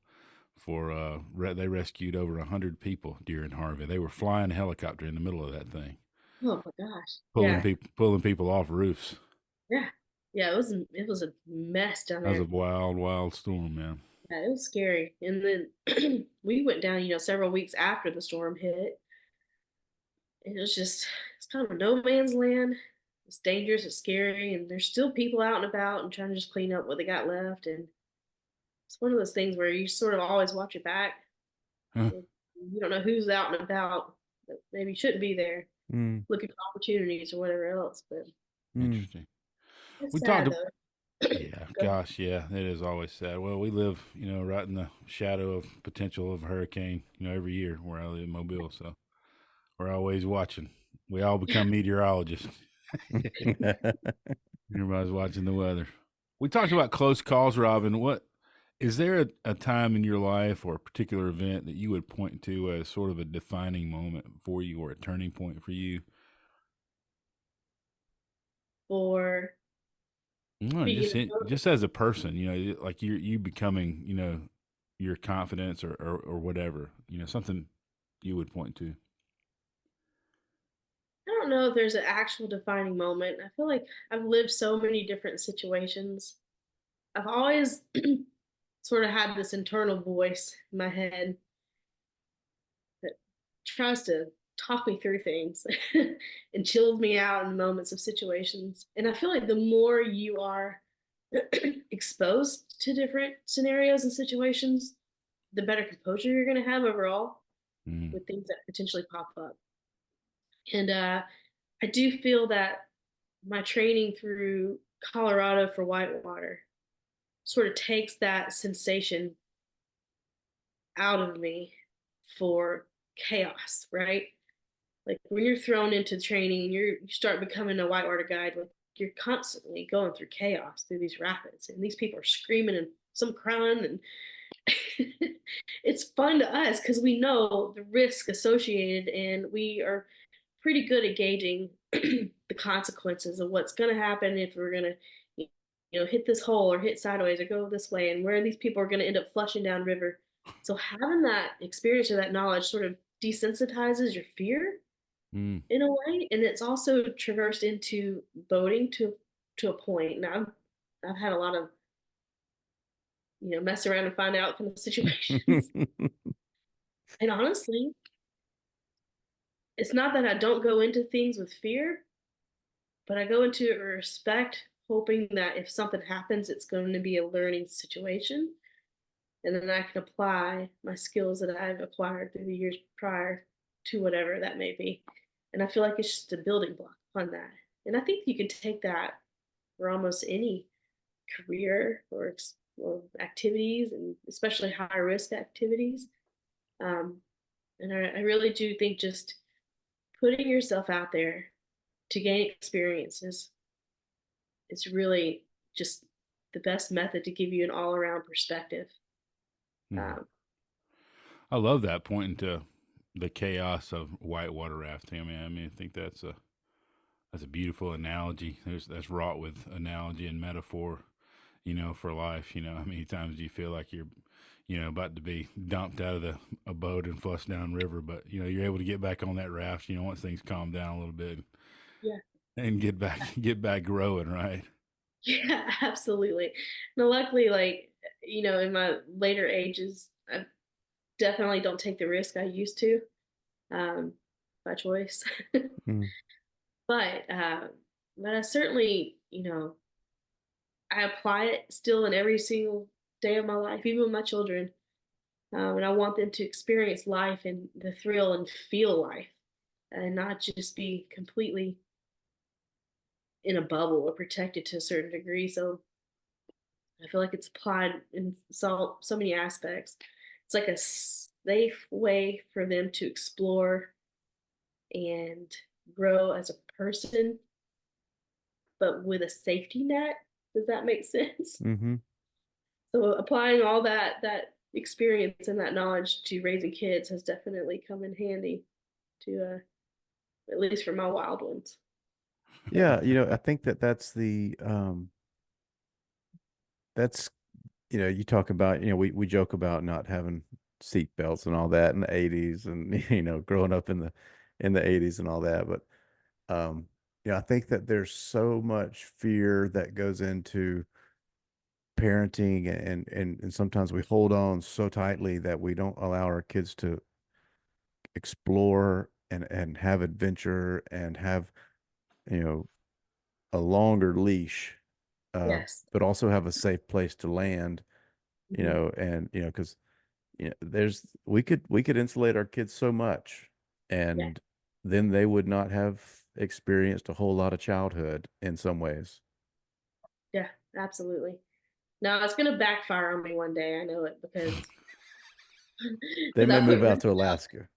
for they rescued over 100 people during Harvey. They were flying a helicopter in the middle of that thing. Oh my gosh! Pulling people off roofs. Yeah. It was a mess down there. That was a wild storm, man. Yeah, it was scary. And then we went down, several weeks after the storm hit. It's kind of a no man's land. It's dangerous, it's scary, and there's still people out and about and trying to just clean up what they got left. And it's one of those things where you sort of always watch your back. You don't know who's out and about that maybe shouldn't be there, looking for opportunities or whatever else. But interesting. We talked. Yeah, gosh, yeah, it is always sad. Well, we live, right in the shadow of potential of hurricane, every year where I live in Mobile. So we're always watching. We all become meteorologists. Everybody's watching the weather. We talked about close calls, Robin. What is there a time in your life or a particular event that you would point to as sort of a defining moment for you or a turning point for you? Just as a person, like you becoming, your confidence or whatever, something you would point to. I don't know if there's an actual defining moment. I feel like I've lived so many different situations. I've always sort of had this internal voice in my head that tries to talk me through things and chills me out in moments of situations. And I feel like the more you are exposed to different scenarios and situations, the better composure you're going to have overall with things that potentially pop up. And I do feel that my training through Colorado for whitewater sort of takes that sensation out of me for chaos, right? Like when you're thrown into training and you start becoming a whitewater guide, like you're constantly going through chaos through these rapids, and these people are screaming and some crying, and it's fun to us because we know the risk associated, and we are pretty good at gauging the consequences of what's going to happen if we're going to hit this hole or hit sideways or go this way, and where these people are going to end up flushing down river. So having that experience or that knowledge sort of desensitizes your fear in a way, and it's also traversed into boating to to a point. Now I've had a lot of, mess around and find out kind of situations. And honestly, it's not that I don't go into things with fear, but I go into it with respect, hoping that if something happens, it's going to be a learning situation. And then I can apply my skills that I've acquired through the years prior to whatever that may be. And I feel like it's just a building block on that. And I think you can take that for almost any career or activities, and especially high risk activities. And I really do think just putting yourself out there to gain experiences is really just the best method to give you an all around perspective. I love that, pointing to the chaos of whitewater rafting. I mean, I think that's a beautiful analogy. That's wrought with analogy and metaphor, for life. How many times do you feel like you're, about to be dumped out of a boat and flushed down river, but you're able to get back on that raft, once things calm down a little bit, Yeah, and get back rowing, right? yeah, absolutely. Now, luckily, like, in my later ages, I definitely don't take the risk I used to, by choice. But I certainly, I apply it still in every single day of my life, even with my children. And I want them to experience life and the thrill and feel life, and not just be completely in a bubble or protected to a certain degree. So I feel like it's applied in so many aspects. It's like a safe way for them to explore and grow as a person, but with a safety net. Does that make sense? Mm-hmm. So applying all that experience and that knowledge to raising kids has definitely come in handy to at least for my wild ones. Yeah, I think that's that's you talk about, we joke about not having seat belts and all that in the 80s, and growing up in the 80s and all that, but I think that there's so much fear that goes into parenting, and sometimes we hold on so tightly that we don't allow our kids to explore and have adventure and have, you know, a longer leash, Yes. but also have a safe place to land, Mm-hmm. and because there's we could insulate our kids so much, Yeah. and then they would not have experienced a whole lot of childhood in some ways. Yeah, absolutely. No, it's gonna backfire on me one day. I know it They because may move out to Alaska.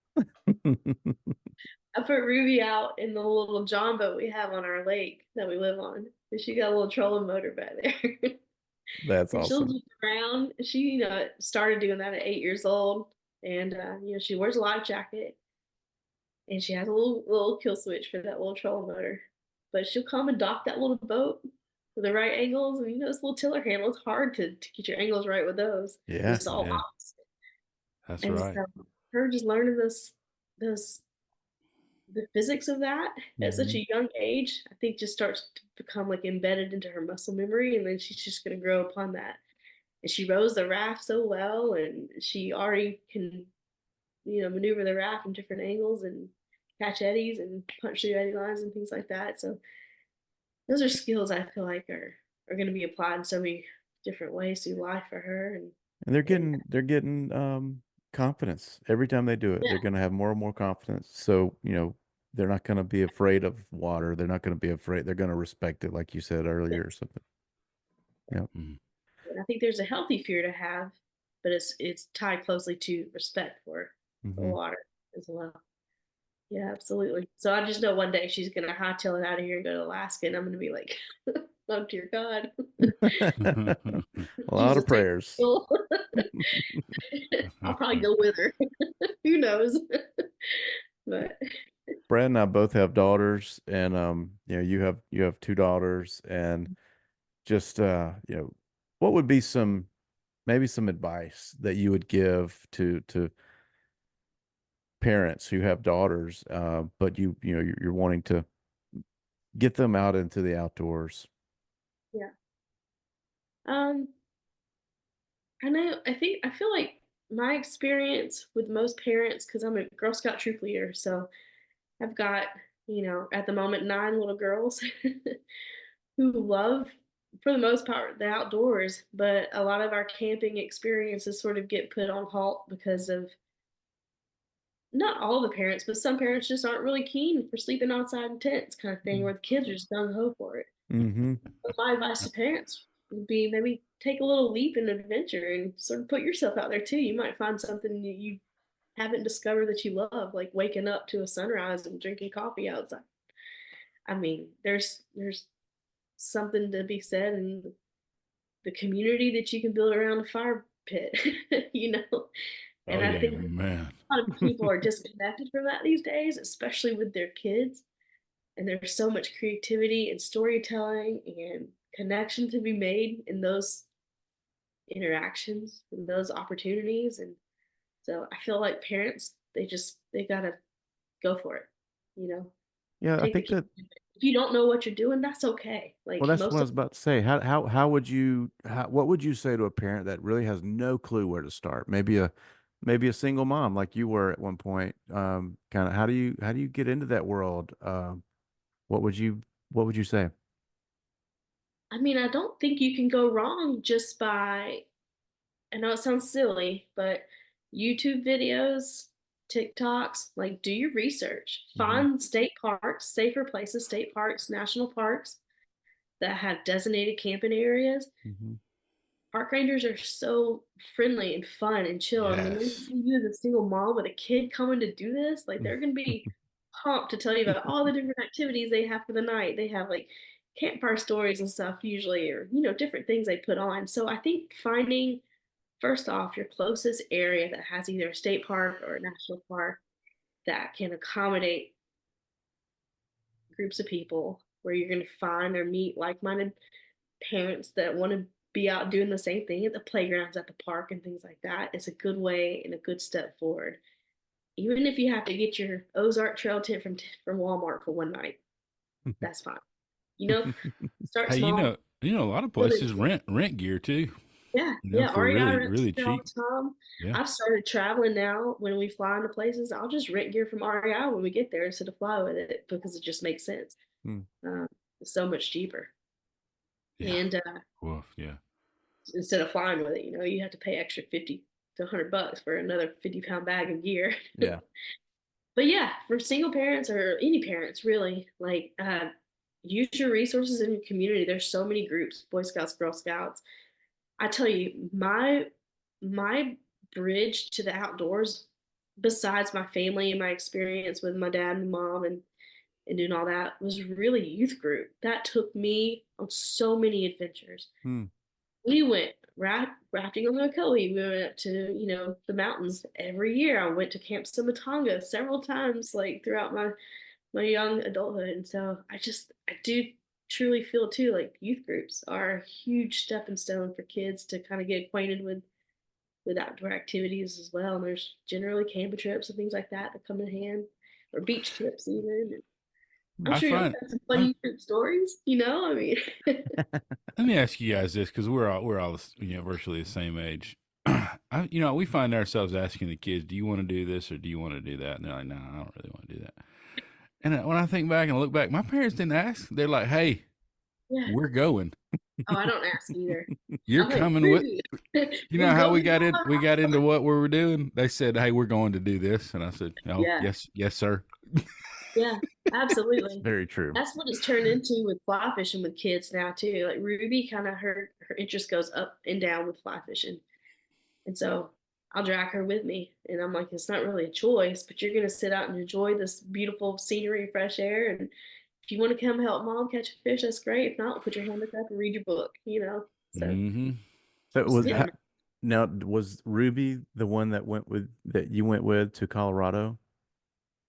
I put Ruby out in the little John boat we have on our lake that we live on. And she got a little trolling motor back there. That's And she'll awesome. look around. She, started doing that at 8 years old. And she wears a life jacket and she has a little kill switch for that little trolling motor. But she'll come and dock that little boat with the right angles. And this little tiller handle, it's hard to get your angles right with those. Yeah. It's all Yeah, opposite. that's And right. so her just learning those the physics of that at such Mm-hmm. a young age, I think just starts to become like embedded into her muscle memory, and then she's just going to grow upon that. And she rows the raft so well, and she already can, maneuver the raft from different angles and catch eddies and punch through eddy lines and things like that. So those are skills I feel like are going to be applied in so many different ways through life for her, And and they're getting confidence every time they do it. yeah, They're going to have more and more confidence. So, they're not going to be afraid of water. They're not going to be afraid. They're going to respect it, like you said earlier, or something. Yeah. Mhm. and I think there's a healthy fear to have, but it's tied closely to respect for Mm-hmm. water as well. Yeah, absolutely. So I just know one day she's gonna hightail it out of here and go to Alaska, and I'm gonna be like, "Oh dear God, A lot of Jesus, take prayers. control." I'll probably go with her. Who knows? But Brad and I both have daughters, and you have two daughters, and just what would be maybe some advice that you would give to parents who have daughters, but you're wanting to get them out into the outdoors? Um, I feel like my experience with most parents, because I'm a Girl Scout troop leader, so I've got, at the moment, 9 little girls who love, for the most part, the outdoors, but a lot of our camping experiences sort of get put on halt because of not all the parents, but some parents just aren't really keen for sleeping outside in tents kind of thing, where the kids are just gung ho for it. Mm-hmm. But my advice to parents would be maybe take a little leap in adventure and sort of put yourself out there too. You might find something you haven't discovered that you love, like waking up to a sunrise and drinking coffee outside. I mean, there's something to be said in the community that you can build around a fire pit, you know. And Oh I yeah, think man. a lot of people are disconnected from that these days, especially with their kids. And there's so much creativity and storytelling and connection to be made in those interactions and those opportunities. And so I feel like parents, they gotta go for it, you know. Yeah, I Take the think kid. that. If you don't know what you're doing, that's okay. Well, Like that's what I most of was about to say. How would you what would you say to a parent that really has no clue where to start? Maybe a single mom like you were at one point. Kind of how do you get into that world? What would you say? I mean, I don't think you can go wrong just by, I know it sounds silly, but YouTube videos, TikToks, like do your research. Mm-hmm. Find state parks, safer places, state parks, national parks that have designated camping areas. Mm-hmm. Park rangers are so friendly and fun and chill. I mean, they Yes. see you as a single mom with a kid coming to do this. Like, they're going to be pumped to tell you about all the different activities they have for the night. They have like campfire stories and stuff, usually, or, different things they put on. So I think finding, first off, your closest area that has either a state park or a national park that can accommodate groups of people where you're going to find or meet like minded parents that want to be out doing the same thing at the playgrounds, at the park, and things like that. It's a good way and a good step forward. Even if you have to get your Ozark Trail tent from Walmart for one night, that's fine. You know, start Hey, small. a lot of Build places it. rent gear too. Yeah, yeah. For REI really rents really gear all cheap. the time. Yeah. I've started traveling now. When we fly into places, I'll just rent gear from REI when we get there instead of fly with it because it just makes sense. Mm. It's so much cheaper. Yeah. And Woof, yeah. instead of flying with it, you have to pay extra 50 to $100 for another 50-pound bag of gear. Yeah. But yeah, for single parents or any parents really, like use your resources in your community. There's so many groups, Boy Scouts, Girl Scouts. I tell you, my bridge to the outdoors, besides my family and my experience with my dad and mom and doing all that, was really youth group. That took me on so many adventures. Hmm. We went rafting on the Ocoee. We went up to, the mountains every year. I went to Camp Simatonga several times, like throughout my young adulthood. And so I do truly feel too like youth groups are a huge stepping stone for kids to kind of get acquainted with outdoor activities as well. And there's generally camping trips and things like that that come in hand, or beach trips even. And I'm I sure you'll find have some funny youth group stories. I mean. Let me ask you guys this, because we're all virtually the same age. We find ourselves asking the kids, "Do you want to do this or do you want to do that?" And they're like, "No, I don't really want to do that." And when I think back and look back, my parents didn't ask. They're like, "Hey, Yeah. we're going. Oh, I don't ask either. You're I'm like, coming with." really? You know We'll how go we with got y'all. in? We got into what we were doing. They said, "Hey, we're going to do this," and I said, "Oh, Yeah, yes, yes, sir." yeah, absolutely. Very true. That's what it's turned into with fly fishing with kids now too. Like Ruby, kind of her interest goes up and down with fly fishing, and so I'll drag her with me. And I'm like, it's not really a choice, but you're gonna sit out and enjoy this beautiful scenery, fresh air, and if you want to come help mom catch a fish, that's great. If not, put your hand up and read your book. So Mm-hmm. So just was hit 'em. now was Ruby the one that you went with to Colorado?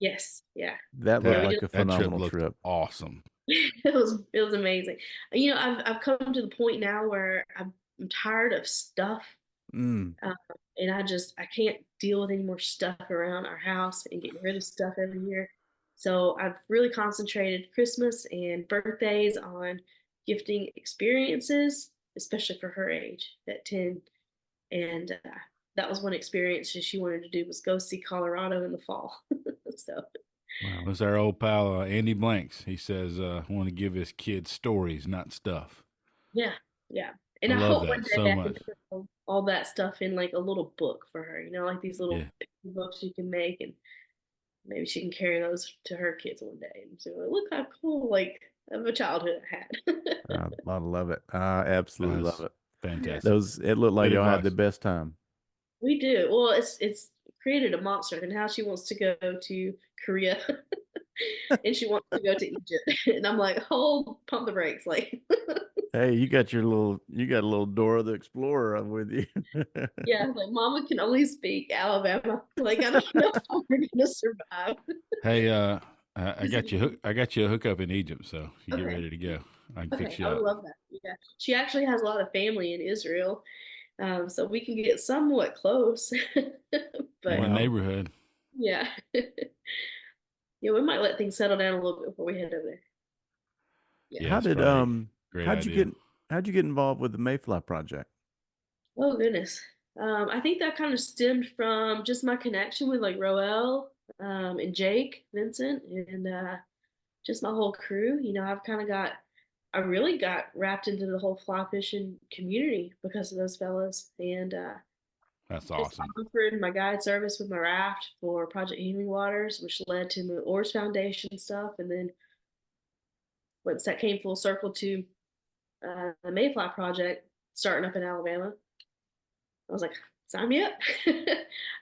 Yes, yeah, That yeah. looked We That did. like a that trip phenomenal looked trip. awesome. It was amazing. I've come to the point now where I'm tired of stuff, Mm. uh, and I can't deal with any more stuff around our house and getting rid of stuff every year. So I've really concentrated Christmas and birthdays on gifting experiences especially for her age at 10. And that was one experience that she wanted to do, was go see Colorado in the fall. So wow, it was our old pal Andy Blanks. He says, want to give his kids stories, not stuff. yeah, yeah. And I I love hope one that day so I can much. put all that stuff in like a little book for her, like these little Yeah. books you can make, and maybe she can carry those to her kids one day and say, look how cool, like, of a childhood I had. I love it. I absolutely love That's it. fantastic. It looked like Good y'all had the advice. best time. We do. Well, it's created a monster, and now she wants to go to Korea, and she wants to go to Egypt, and I'm like, hold, pump the brakes, like. Hey, you got a little Dora the Explorer with you. Yeah, like Mama can only speak Alabama. Like I don't know how we're gonna survive. Hey, I got you. I got you a hookup in Egypt, so you get Okay, ready to go. I can fix okay, you I would up. love that. Yeah, she actually has a lot of family in Israel, so we can get somewhat close. In But the Wow. neighborhood. yeah, yeah, we might let things settle down a little bit before we head over there. Yeah. Yeah, How it's did probably a great how'd you idea. get involved with the Mayfly project? Oh goodness. I think that kind of stemmed from just my connection with like Roel, and Jake Vincent, and just my whole crew. I really got wrapped into the whole fly fishing community because of those fellas, and That's just awesome. offered my guide service with my raft for Project Healing Waters, which led to the Oars Foundation stuff, and then once that came full circle to the Mayfly project starting up in Alabama, I was like, sign me up.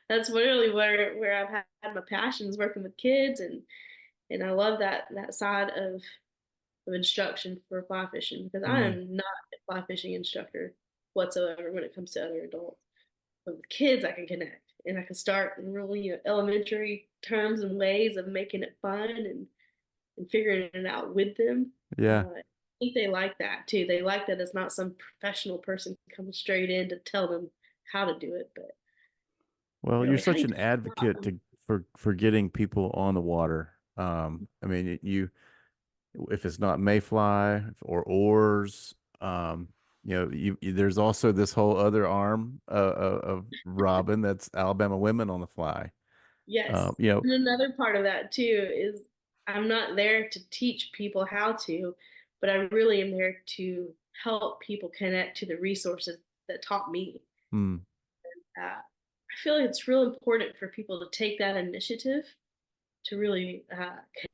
That's really where I've had my passions, working with kids, and I love that side of instruction for fly fishing, because I Mm, am not a fly fishing instructor whatsoever when it comes to other adults. But with kids, I can connect, and I can start in really elementary terms and ways of making it fun, and figuring it out with them. yeah. I think they like that too. They like that it's not some professional person coming straight in to tell them how to do it, but Well, they're you're like, "How do such you an do advocate it?" for getting people on the water. I mean, if it's not Mayfly or oars, there's also this whole other arm of Robin, that's Alabama Women on the Fly. Yes. And another part of that too is I'm not there to teach people how to, but I really am there to help people connect to the resources that taught me. Hmm. I feel like it's real important for people to take that initiative to really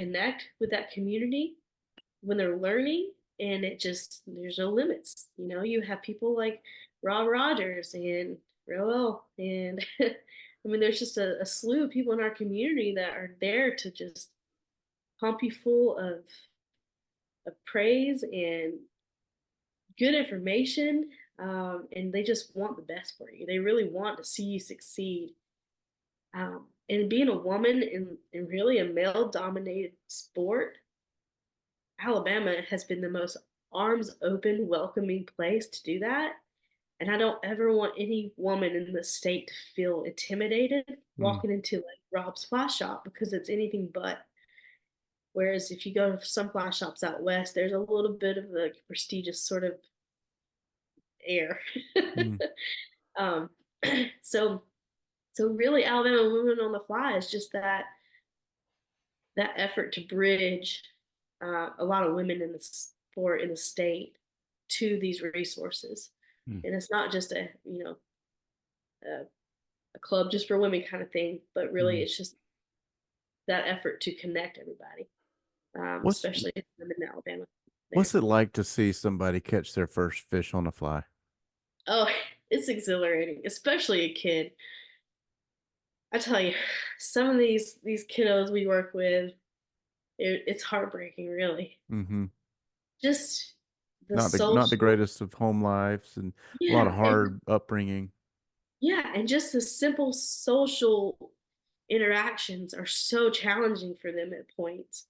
connect with that community when they're learning, and there's no limits. You have people like Rob Rogers and Roel, and I mean, there's just a slew of people in our community that are there to just pump you full of praise and good information, and they just want the best for you. They really want to see you succeed. And being a woman in really a male dominated sport, Alabama has been the most arms open, welcoming place to do that. And I don't ever want any woman in the state to feel intimidated Hmm. walking into like Rob's fly shop, because it's anything but. Whereas if you go to some fly shops out west, there's a little bit of the prestigious sort of air. Hmm. um, so so really, Alabama Women on the Fly is just that effort to bridge a lot of women in the sport in the state to these resources. Hmm. And it's not just a, a club just for women kind of thing, but really Hmm. it's just that effort to connect everybody, What's especially women in Alabama. There. what's it like to see somebody catch their first fish on a fly? Oh, it's exhilarating, especially a kid. I tell you, some of these kiddos we work with, it's heartbreaking, really. Mm-hmm. Just the Not the social, greatest of home lives and a lot of yeah, and hard upbringing. yeah, and just the simple social interactions are so challenging for them at points.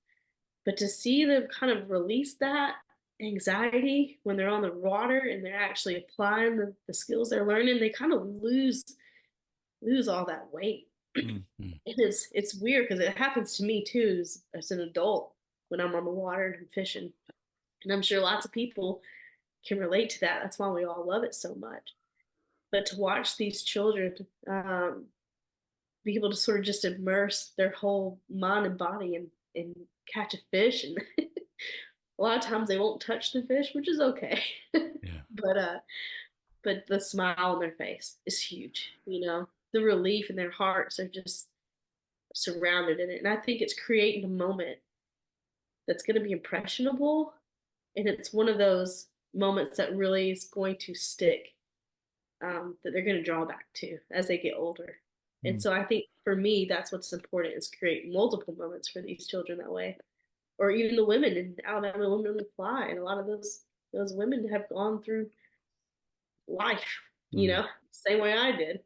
But to see them kind of release that anxiety when they're on the water and they're actually applying the skills they're learning, they kind of lose all that weight. Hmm. And it's weird because it happens to me too as an adult when I'm on the water and fishing. And I'm sure lots of people can relate to that. That's why we all love it so much. But to watch these children be able to sort of just immerse their whole mind and body and catch a fish, and a lot of times they won't touch the fish, which is okay. Yeah. But the smile on their face is huge. The relief in their hearts are just surrounded in it, and I think it's creating a moment that's going to be impressionable, and it's one of those moments that really is going to stick, that they're going to draw back to as they get older. And so I think for me, that's what's important, is create multiple moments for these children that way. Or even the women in Alabama, Women on the Fly, and a lot of those women have gone through life, same way I did.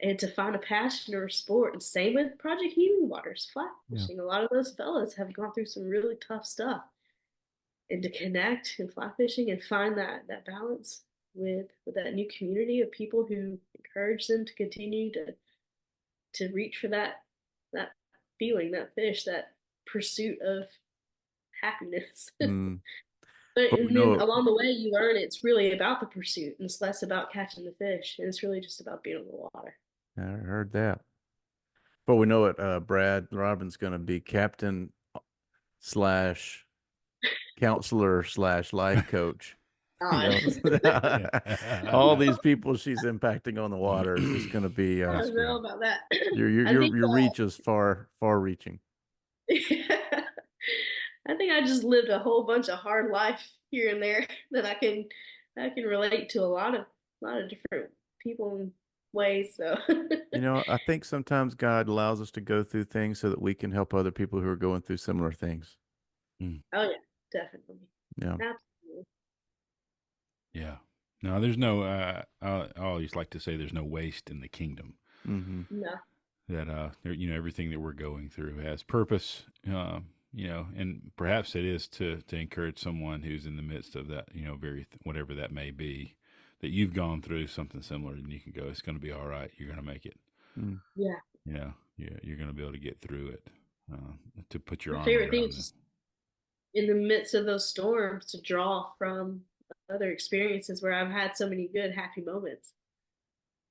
And to find a passion or a sport, and same with Project Healing Waters, fly fishing. A lot of those fellas have gone through some really tough stuff. And to connect and fly fishing and find that balance with that new community of people who encourage them to continue to reach for that feeling, that fish, that pursuit of happiness. But and then along the way you learn it's really about the pursuit, and it's less about catching the fish, and it's really just about being on the water. I heard that. But we know it, Brad Robin's going to be captain slash counselor slash life coach. All these people she's impacting on the waters is going to be. I don't know about that. Your reach is far reaching. I think I just lived a whole bunch of hard life here and there that I can relate to a lot of different people in ways. So I think sometimes God allows us to go through things so that we can help other people who are going through similar things. Oh yeah, definitely. Yeah. Absolutely. Yeah. No, there's no. I always like to say there's no waste in the kingdom. No. That everything that we're going through has purpose. And perhaps it is to encourage someone who's in the midst of that. Whatever that may be, that you've gone through something similar, and you can go, it's going to be all right. You're going to make it. Yeah. You're going to be able to get through it. To put your My arm favorite around thing them. is in the midst of those storms to draw from other experiences where I've had so many good, happy moments.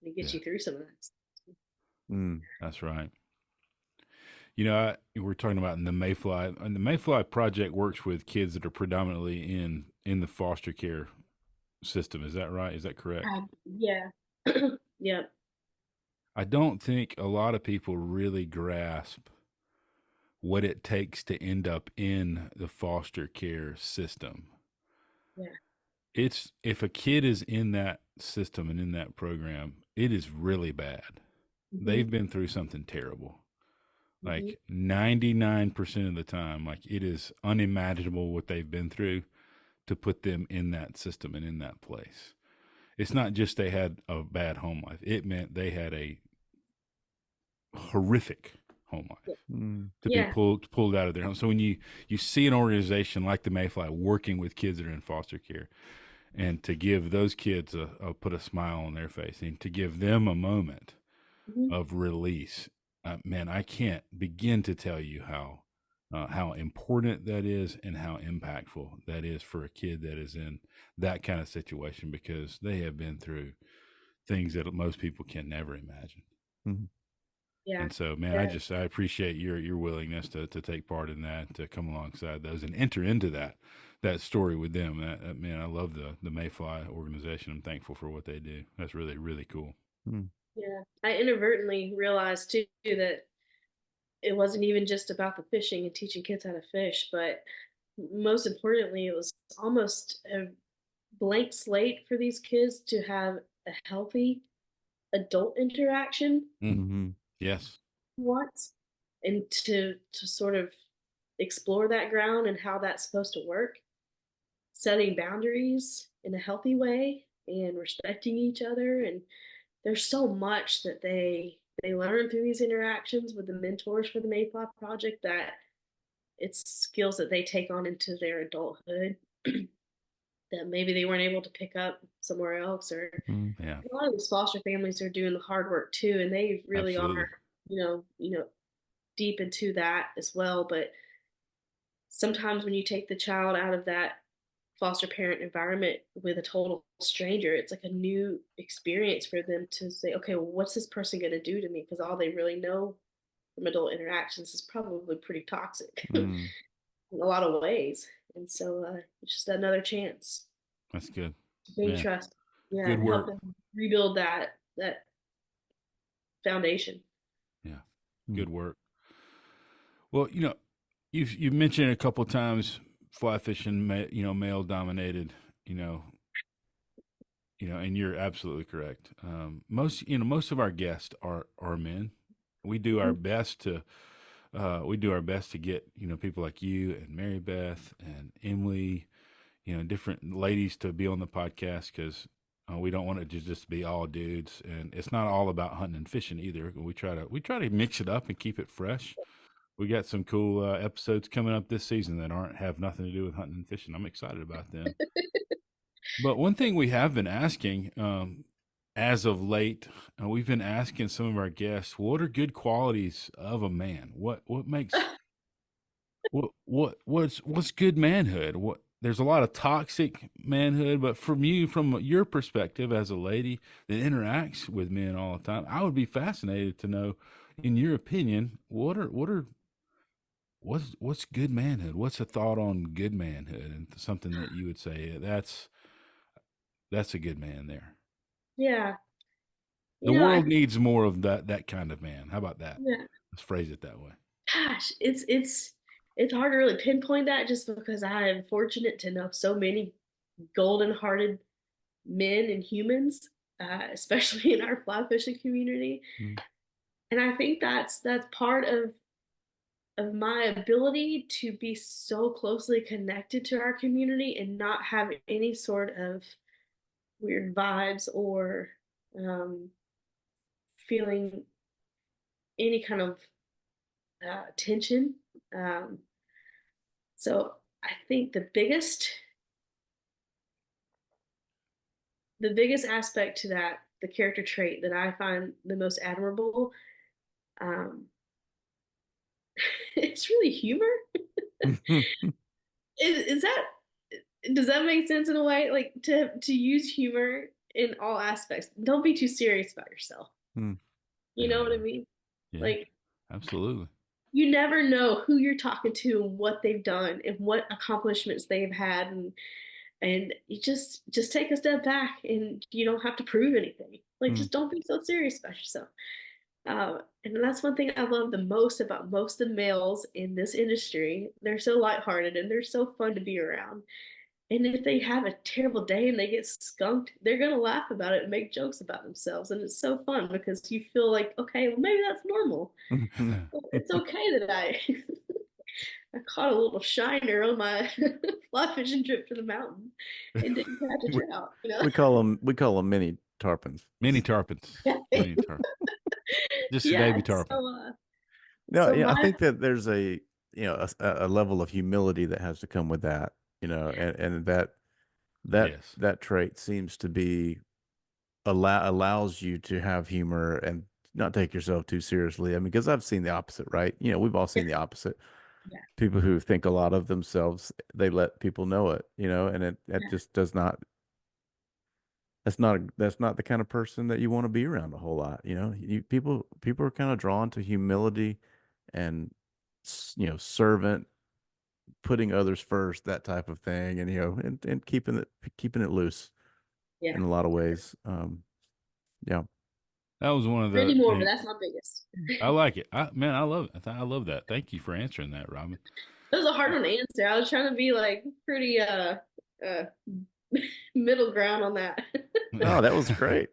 And it gets you through some of that. That's right. We're talking about the Mayfly, and the Mayfly project works with kids that are predominantly in the foster care system. Is that right? Is that correct? Yeah. Yeah. I don't think a lot of people really grasp what it takes to end up in the foster care system. Yeah. If a kid is in that system and in that program, it is really bad. They've been through something terrible. Like 99% of the time, like it is unimaginable what they've been through to put them in that system and in that place. It's not just they had a bad home life. It meant they had a horrific home life to be pulled out of their home. So when you see an organization like the Mayfly working with kids that are in foster care, and to give those kids put a smile on their face, and to give them a moment of release, man, I can't begin to tell you how important that is and how impactful that is for a kid that is in that kind of situation, because they have been through things that most people can never imagine. Yeah. And so, man, I appreciate your willingness to take part in that, to come alongside those and enter into that story with them. Man, I love the Mayfly organization. I'm thankful for what they do. That's really, really cool. Yeah. I inadvertently realized too that it wasn't even just about the fishing and teaching kids how to fish, but most importantly, it was almost a blank slate for these kids to have a healthy adult interaction. Yes. Once, and to sort of explore that ground and how that's supposed to work, setting boundaries in a healthy way and respecting each other. And there's so much that they learn through these interactions with the mentors for the Mayfly project, that it's skills that they take on into their adulthood that maybe they weren't able to pick up somewhere else. Or a lot of these foster families are doing the hard work too, and they really are, deep into that as well. But sometimes when you take the child out of that foster parent environment with a total stranger, it's like a new experience for them to say, okay, well, what's this person going to do to me? Because all they really know from adult interactions is probably pretty toxic in a lot of ways. And so it's just another chance. That's good. To gain trust. Yeah, good and work. help them rebuild that foundation. Yeah, good work. Well, you've mentioned a couple of times fly fishing, male dominated, and you're absolutely correct. Most of our guests are men. We do our best to get people like you and Mary Beth and Emily, different ladies to be on the podcast because we don't want it to just be all dudes, and it's not all about hunting and fishing either. We try to mix it up and keep it fresh. We got some cool episodes coming up this season that have nothing to do with hunting and fishing. I'm excited about them. But one thing we have been asking, as of late, we've been asking some of our guests, what are good qualities of a man? What makes what's good manhood? There's a lot of toxic manhood, but from your perspective as a lady that interacts with men all the time, I would be fascinated to know, in your opinion, what's good manhood? What's a thought on good manhood, and something that you would say that's a good man there? Yeah. The world needs more of that kind of man. How about that? Yeah. Let's phrase it that way. Gosh, it's hard to really pinpoint that, just because I am fortunate to know so many golden-hearted men and humans, especially in our fly fishing community. And I think that's part of my ability to be so closely connected to our community and not have any sort of weird vibes or feeling any kind of tension. So I think the biggest aspect to that, the character trait that I find the most admirable, it's really humor. Is that, does that make sense in a way? Like to use humor in all aspects. Don't be too serious about yourself. You know what I mean? Yeah, like, absolutely. You never know who you're talking to and what they've done and what accomplishments they've had, and you just take a step back, and you don't have to prove anything. Like, just don't be so serious about yourself. And that's one thing I love the most about most of the males in this industry. They're so lighthearted and they're so fun to be around. And if they have a terrible day and they get skunked, they're going to laugh about it and make jokes about themselves. And it's so fun because you feel like, okay, well, maybe that's normal. It's okay that I caught a little shiner on my fly fishing trip to the mountain and didn't catch a trout. We call them mini tarpons. Mini tarpons. Mini tarpons. Just a baby tarpon. I think that there's a level of humility that has to come with that, and that trait seems to be allows you to have humor and not take yourself too seriously. I mean, because I've seen the opposite, right? We've all seen the opposite. Yeah. People who think a lot of themselves, they let people know it, and it just does not. That's not the kind of person that you want to be around a whole lot. People are kind of drawn to humility and servant, putting others first, that type of thing, and keeping it loose in a lot of ways. Yeah. That was one of the Pretty more, but that's my biggest. I like it. I love it. I love that. Thank you for answering that, Robin. That was a hard one to answer. I was trying to be like pretty middle ground on that. Oh, that was great.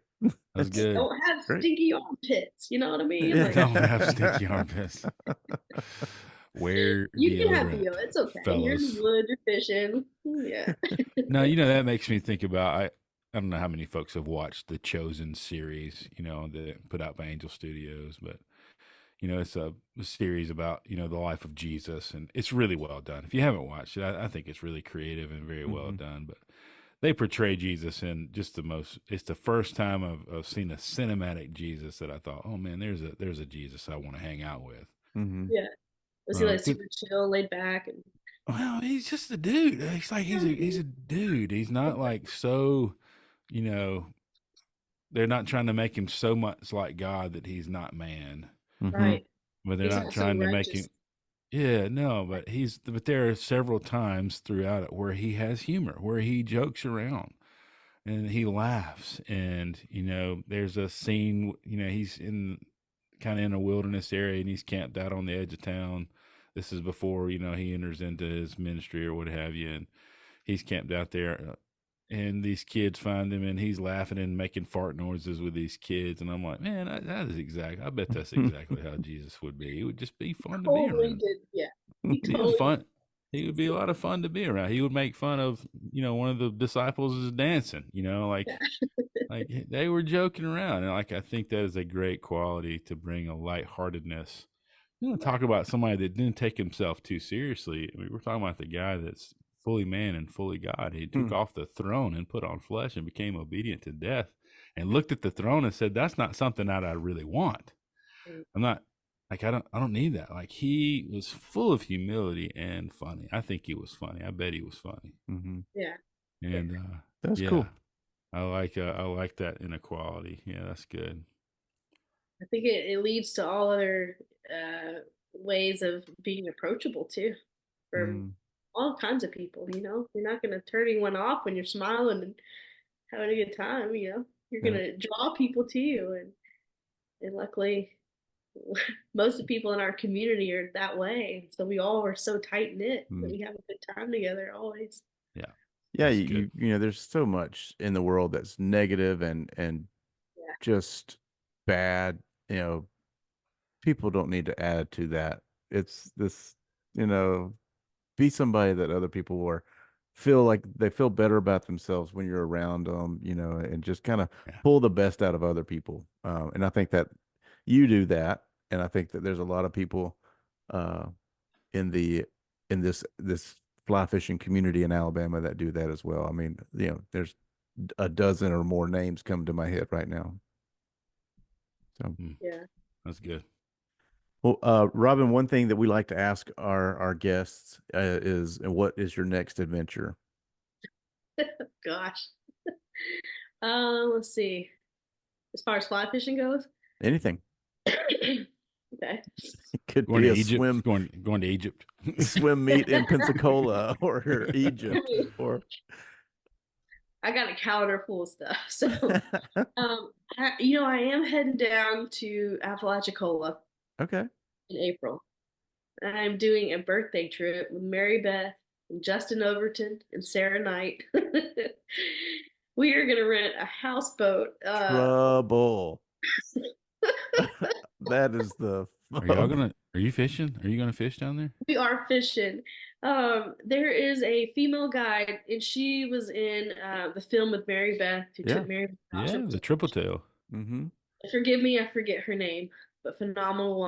That's good. Don't have stinky armpits. You know what I mean? Like, don't have stinky armpits. Wear you can have deodorant. It's okay. Fellas. You're in the wood. You're fishing. Yeah. No, that makes me think about I don't know how many folks have watched the Chosen series, that put out by Angel Studios, but it's a series about, the life of Jesus, and it's really well done. If you haven't watched it, I think it's really creative and very well done, but they portray Jesus in just it's the first time I've seen a cinematic Jesus that I thought, oh man, there's a Jesus I want to hang out with. Yeah. Was he like super chill, laid back? Well, he's just a dude. It's like he's a dude. He's not like so, you know, they're not trying to make him so much like God that he's not man. Right. But they're He's not not so trying to make righteous. him. Yeah, no, but there are several times throughout it where he has humor, where he jokes around and he laughs. And, there's a scene, he's kind of in a wilderness area and he's camped out on the edge of town. This is before, he enters into his ministry or what have you. And he's camped out there and these kids find him and he's laughing and making fart noises with these kids. And I'm like, man, I bet that's exactly how Jesus would be. He would just be fun to be Totally around. did. Yeah. He Be a totally fun. He would be a lot of fun to be around. He would make fun of, one of the disciples is dancing, like, like they were joking around. And like, I think that is a great quality to bring a lightheartedness. Talk about somebody that didn't take himself too seriously. I mean, we're talking about the guy that's fully man and fully God. He took off the throne and put on flesh and became obedient to death and looked at the throne and said, that's not something that I really want. I'm not like, I don't need that. Like he was full of humility and funny. I think he was funny. I bet he was funny. Yeah. And, that's cool. I like that inequality. Yeah, that's good. I think it leads to all other ways of being approachable too, for all kinds of people. You're not going to turn anyone off when you're smiling and having a good time. You're going to draw people to you, and luckily, most of the people in our community are that way. So we all are so tight knit that we have a good time together always. Yeah, you there's so much in the world that's negative and just bad. People don't need to add to that. It's this, be somebody that other people feel like they feel better about themselves when you're around them, and just kind of pull the best out of other people. And I think that you do that, and I think that there's a lot of people in this fly fishing community in Alabama that do that as well. I mean, there's a dozen or more names come to my head right now. So yeah, that's good. Well, Robin, one thing that we like to ask our guests is, what is your next adventure? Gosh, let's see. As far as fly fishing goes, anything. Okay. It could going be to a Egypt, swim going to Egypt, swim meet in Pensacola or Egypt, or I got a calendar full of stuff. So, I am heading down to Apalachicola. Okay. In April. I'm doing a birthday trip with Mary Beth and Justin Overton and Sarah Knight. We are going to rent a houseboat. Trouble. That is the. Are you fishing? Are you gonna fish down there? We are fishing. There is a female guide, and she was in the film with Mary Beth, who took Mary Beth. Yeah, the triple tail. Forgive me, I forget her name, but phenomenal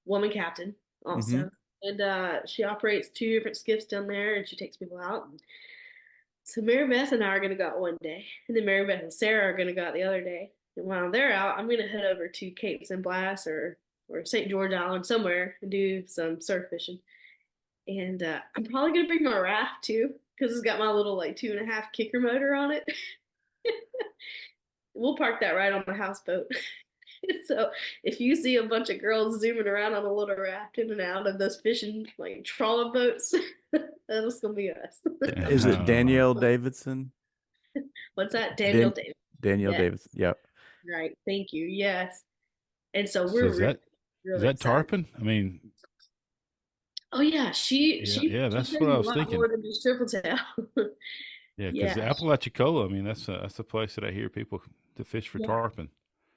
woman captain also. And she operates 2 different skiffs down there, and she takes people out. So Mary Beth and I are going to go out one day, and then Mary Beth and Sarah are going to go out the other day. And while they're out, I'm going to head over to Cape San Blas or St. George Island somewhere and do some surf fishing. And I'm probably going to bring my raft too, because it's got my little 2.5 kicker motor on it. We'll park that right on the houseboat. So if you see a bunch of girls zooming around on a little raft in and out of those fishing trawler boats, that's gonna be us. Is it Danielle Davidson? What's that? Danielle Davidson. Danielle Davidson. Yep. Right. Thank you. Yes. And so we're is that excited. tarpon? I mean. Oh yeah, she that's what I was thinking. More than just triple tail. Yeah, because Apalachicola, I mean, that's a place that I hear people to fish for tarpon.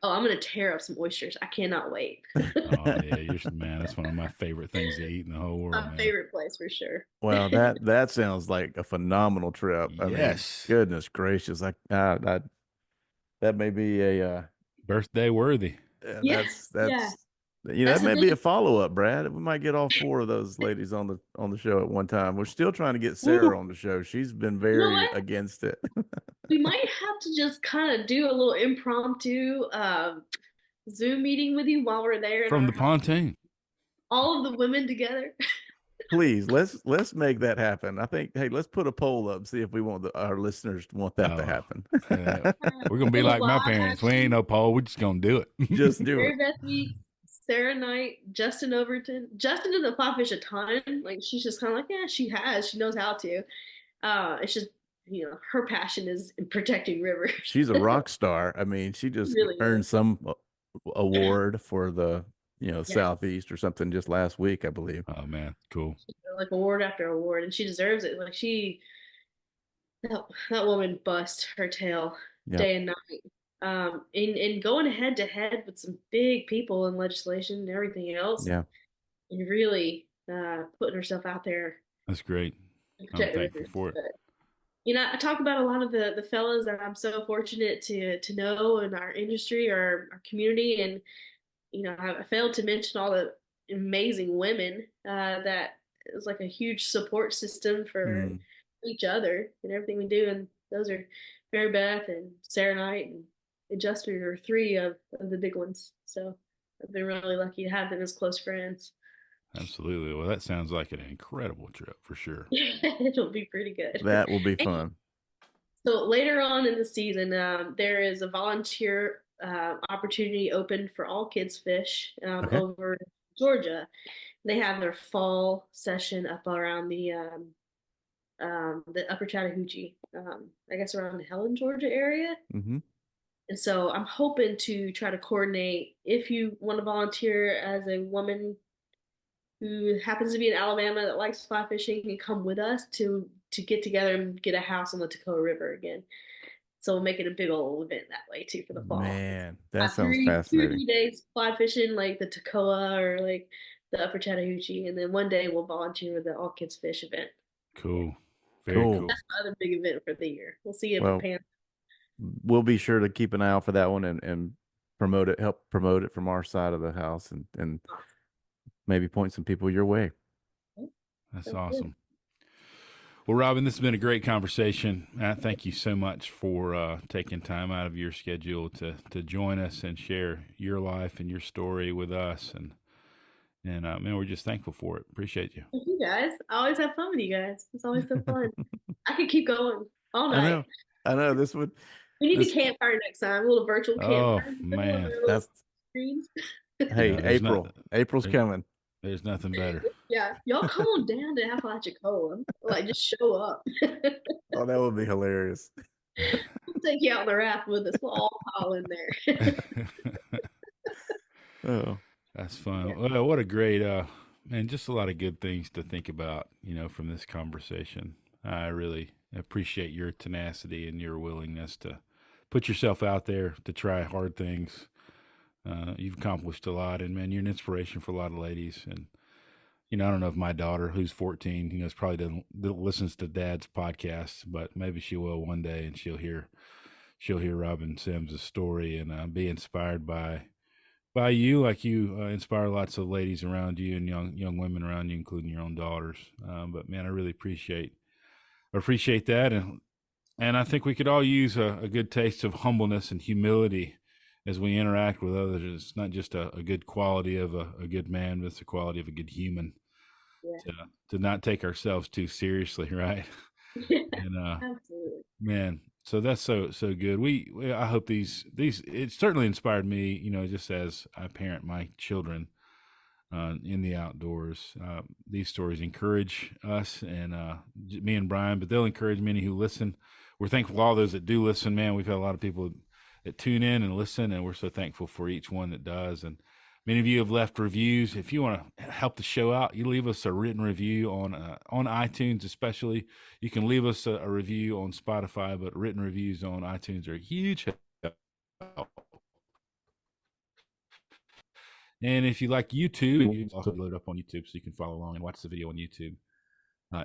Oh, I'm gonna tear up some oysters. I cannot wait. Oh yeah, man, that's one of my favorite things to eat in the whole world. My favorite place for sure. Wow, that sounds like a phenomenal trip. Yes. I mean, goodness gracious, that may be a birthday worthy. That's that may be a follow-up, Brad. We might get all 4 of those ladies on the show at one time. We're still trying to get Sarah on the show. She's been very against it. We might have to just kind of do a little impromptu Zoom meeting with you while we're there. From the pontoon. All of the women together. Please, let's make that happen. I think, hey, let's put a poll up, see if we want our listeners want that to happen. We're gonna be like my parents. We ain't no poll. We're just gonna do it. Just do it. Beth Meeks, Sarah Knight, Justin Overton. Justin doesn't fly fish a ton. Like she's just kind of like, yeah, she knows how to. It's just her passion is in protecting rivers. She's a rock star. I mean, she just really earned some award for the Southeast or something just last week, I believe. Oh man, cool. Like award after award, and she deserves it. Like that woman busts her tail day and night. And going head to head with some big people in legislation and everything else. Yeah. And really putting herself out there. That's great. I'm thankful for it. But, I talk about a lot of the fellas that I'm so fortunate to know in our industry or our community. And, I failed to mention all the amazing women that is like a huge support system for each other and everything we do. And those are Mary Beth and Sarah Knight and Justin are three of the big ones. So I've been really lucky to have them as close friends. Absolutely. Well, that sounds like an incredible trip for sure. It'll be pretty good. That will be fun. So later on in the season, there is a volunteer opportunity open for all kids fish over Georgia. They have their fall session up around the Upper Chattahoochee, I guess around the Helen, Georgia area. Mm-hmm. And so I'm hoping to try to coordinate if you want to volunteer as a woman who happens to be in Alabama that likes fly fishing and come with us to get together and get a house on the Toccoa River again. So we'll make it a big old event that way too for the fall. Man, that sounds fascinating. 3 days fly fishing like the Toccoa or like the Upper Chattahoochee, and then one day we'll volunteer with the all kids fish event. Cool. Very cool. That's my other big event for the year. We'll see if it pans. We'll be sure to keep an eye out for that one and help promote it from our side of the house and maybe point some people your way. That's awesome. Well, Robin, this has been a great conversation. Thank you so much for taking time out of your schedule to join us and share your life and your story with us. And man, we're just thankful for it. Appreciate you. Thank you guys. I always have fun with you guys. It's always so fun. I could keep going all night. I know. We need a campfire next time. A little virtual campfire. Oh man, that's screens. Hey, April's coming. There's nothing better. Yeah, y'all come on down to Appalachicola. Like, just show up. Oh, that would be hilarious. We'll take you out on the raft with us. We'll all pile in there. Oh, that's fun. Yeah. Well, what a great, man, just a lot of good things to think about, from this conversation. I really appreciate your tenacity and your willingness to put yourself out there to try hard things. You've accomplished a lot, and man, you're an inspiration for a lot of ladies. And I don't know if my daughter, who's 14, probably doesn't listens to Dad's podcasts, but maybe she will one day, and she'll hear Robin Simms' story and be inspired by you, like you inspire lots of ladies around you and young women around you, including your own daughters. But man, I really appreciate that, and I think we could all use a good taste of humbleness and humility as we interact with others. It's not just a good quality of a good man, but it's the quality of a good human. Yeah. To not take ourselves too seriously, right? And absolutely, man. So that's so good. I hope these it certainly inspired me. Just as I parent my children in the outdoors, these stories encourage us and me and Brian, but they'll encourage many who listen. We're thankful for all those that do listen. Man, we've had a lot of people that tune in and listen, and we're so thankful for each one that does. And many of you have left reviews. If you want to help the show out, you leave us a written review on iTunes, especially. You can leave us a review on Spotify, but written reviews on iTunes are a huge help. And if you like YouTube, you can also load it up on YouTube so you can follow along and watch the video on YouTube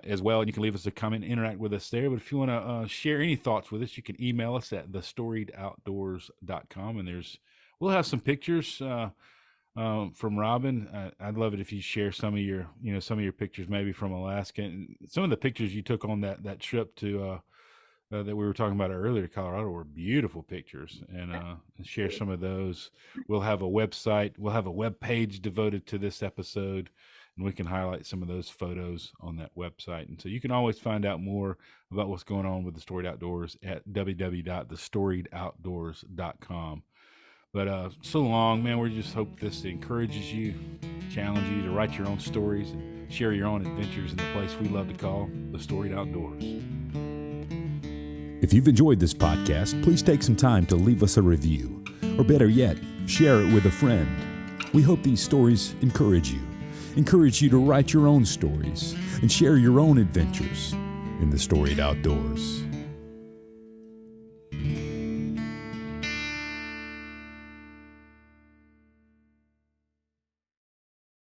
as well. And you can leave us a comment, interact with us there. But if you want to share any thoughts with us, you can email us at thestoriedoutdoors.com. And we'll have some pictures from Robin. I'd love it if you share some of your pictures, maybe from Alaska, and some of the pictures you took on that trip to that we were talking about earlier, Colorado, were beautiful pictures, and share some of those. We'll have a website. We'll have a web page devoted to this episode, and we can highlight some of those photos on that website. And so you can always find out more about what's going on with the Storied Outdoors at www.thestoriedoutdoors.com. But so long, man, we just hope this encourages you, challenges you to write your own stories and share your own adventures in the place we love to call the Storied Outdoors. If you've enjoyed this podcast, please take some time to leave us a review, or better yet, share it with a friend. We hope these stories encourage you to write your own stories and share your own adventures in the Storied Outdoors.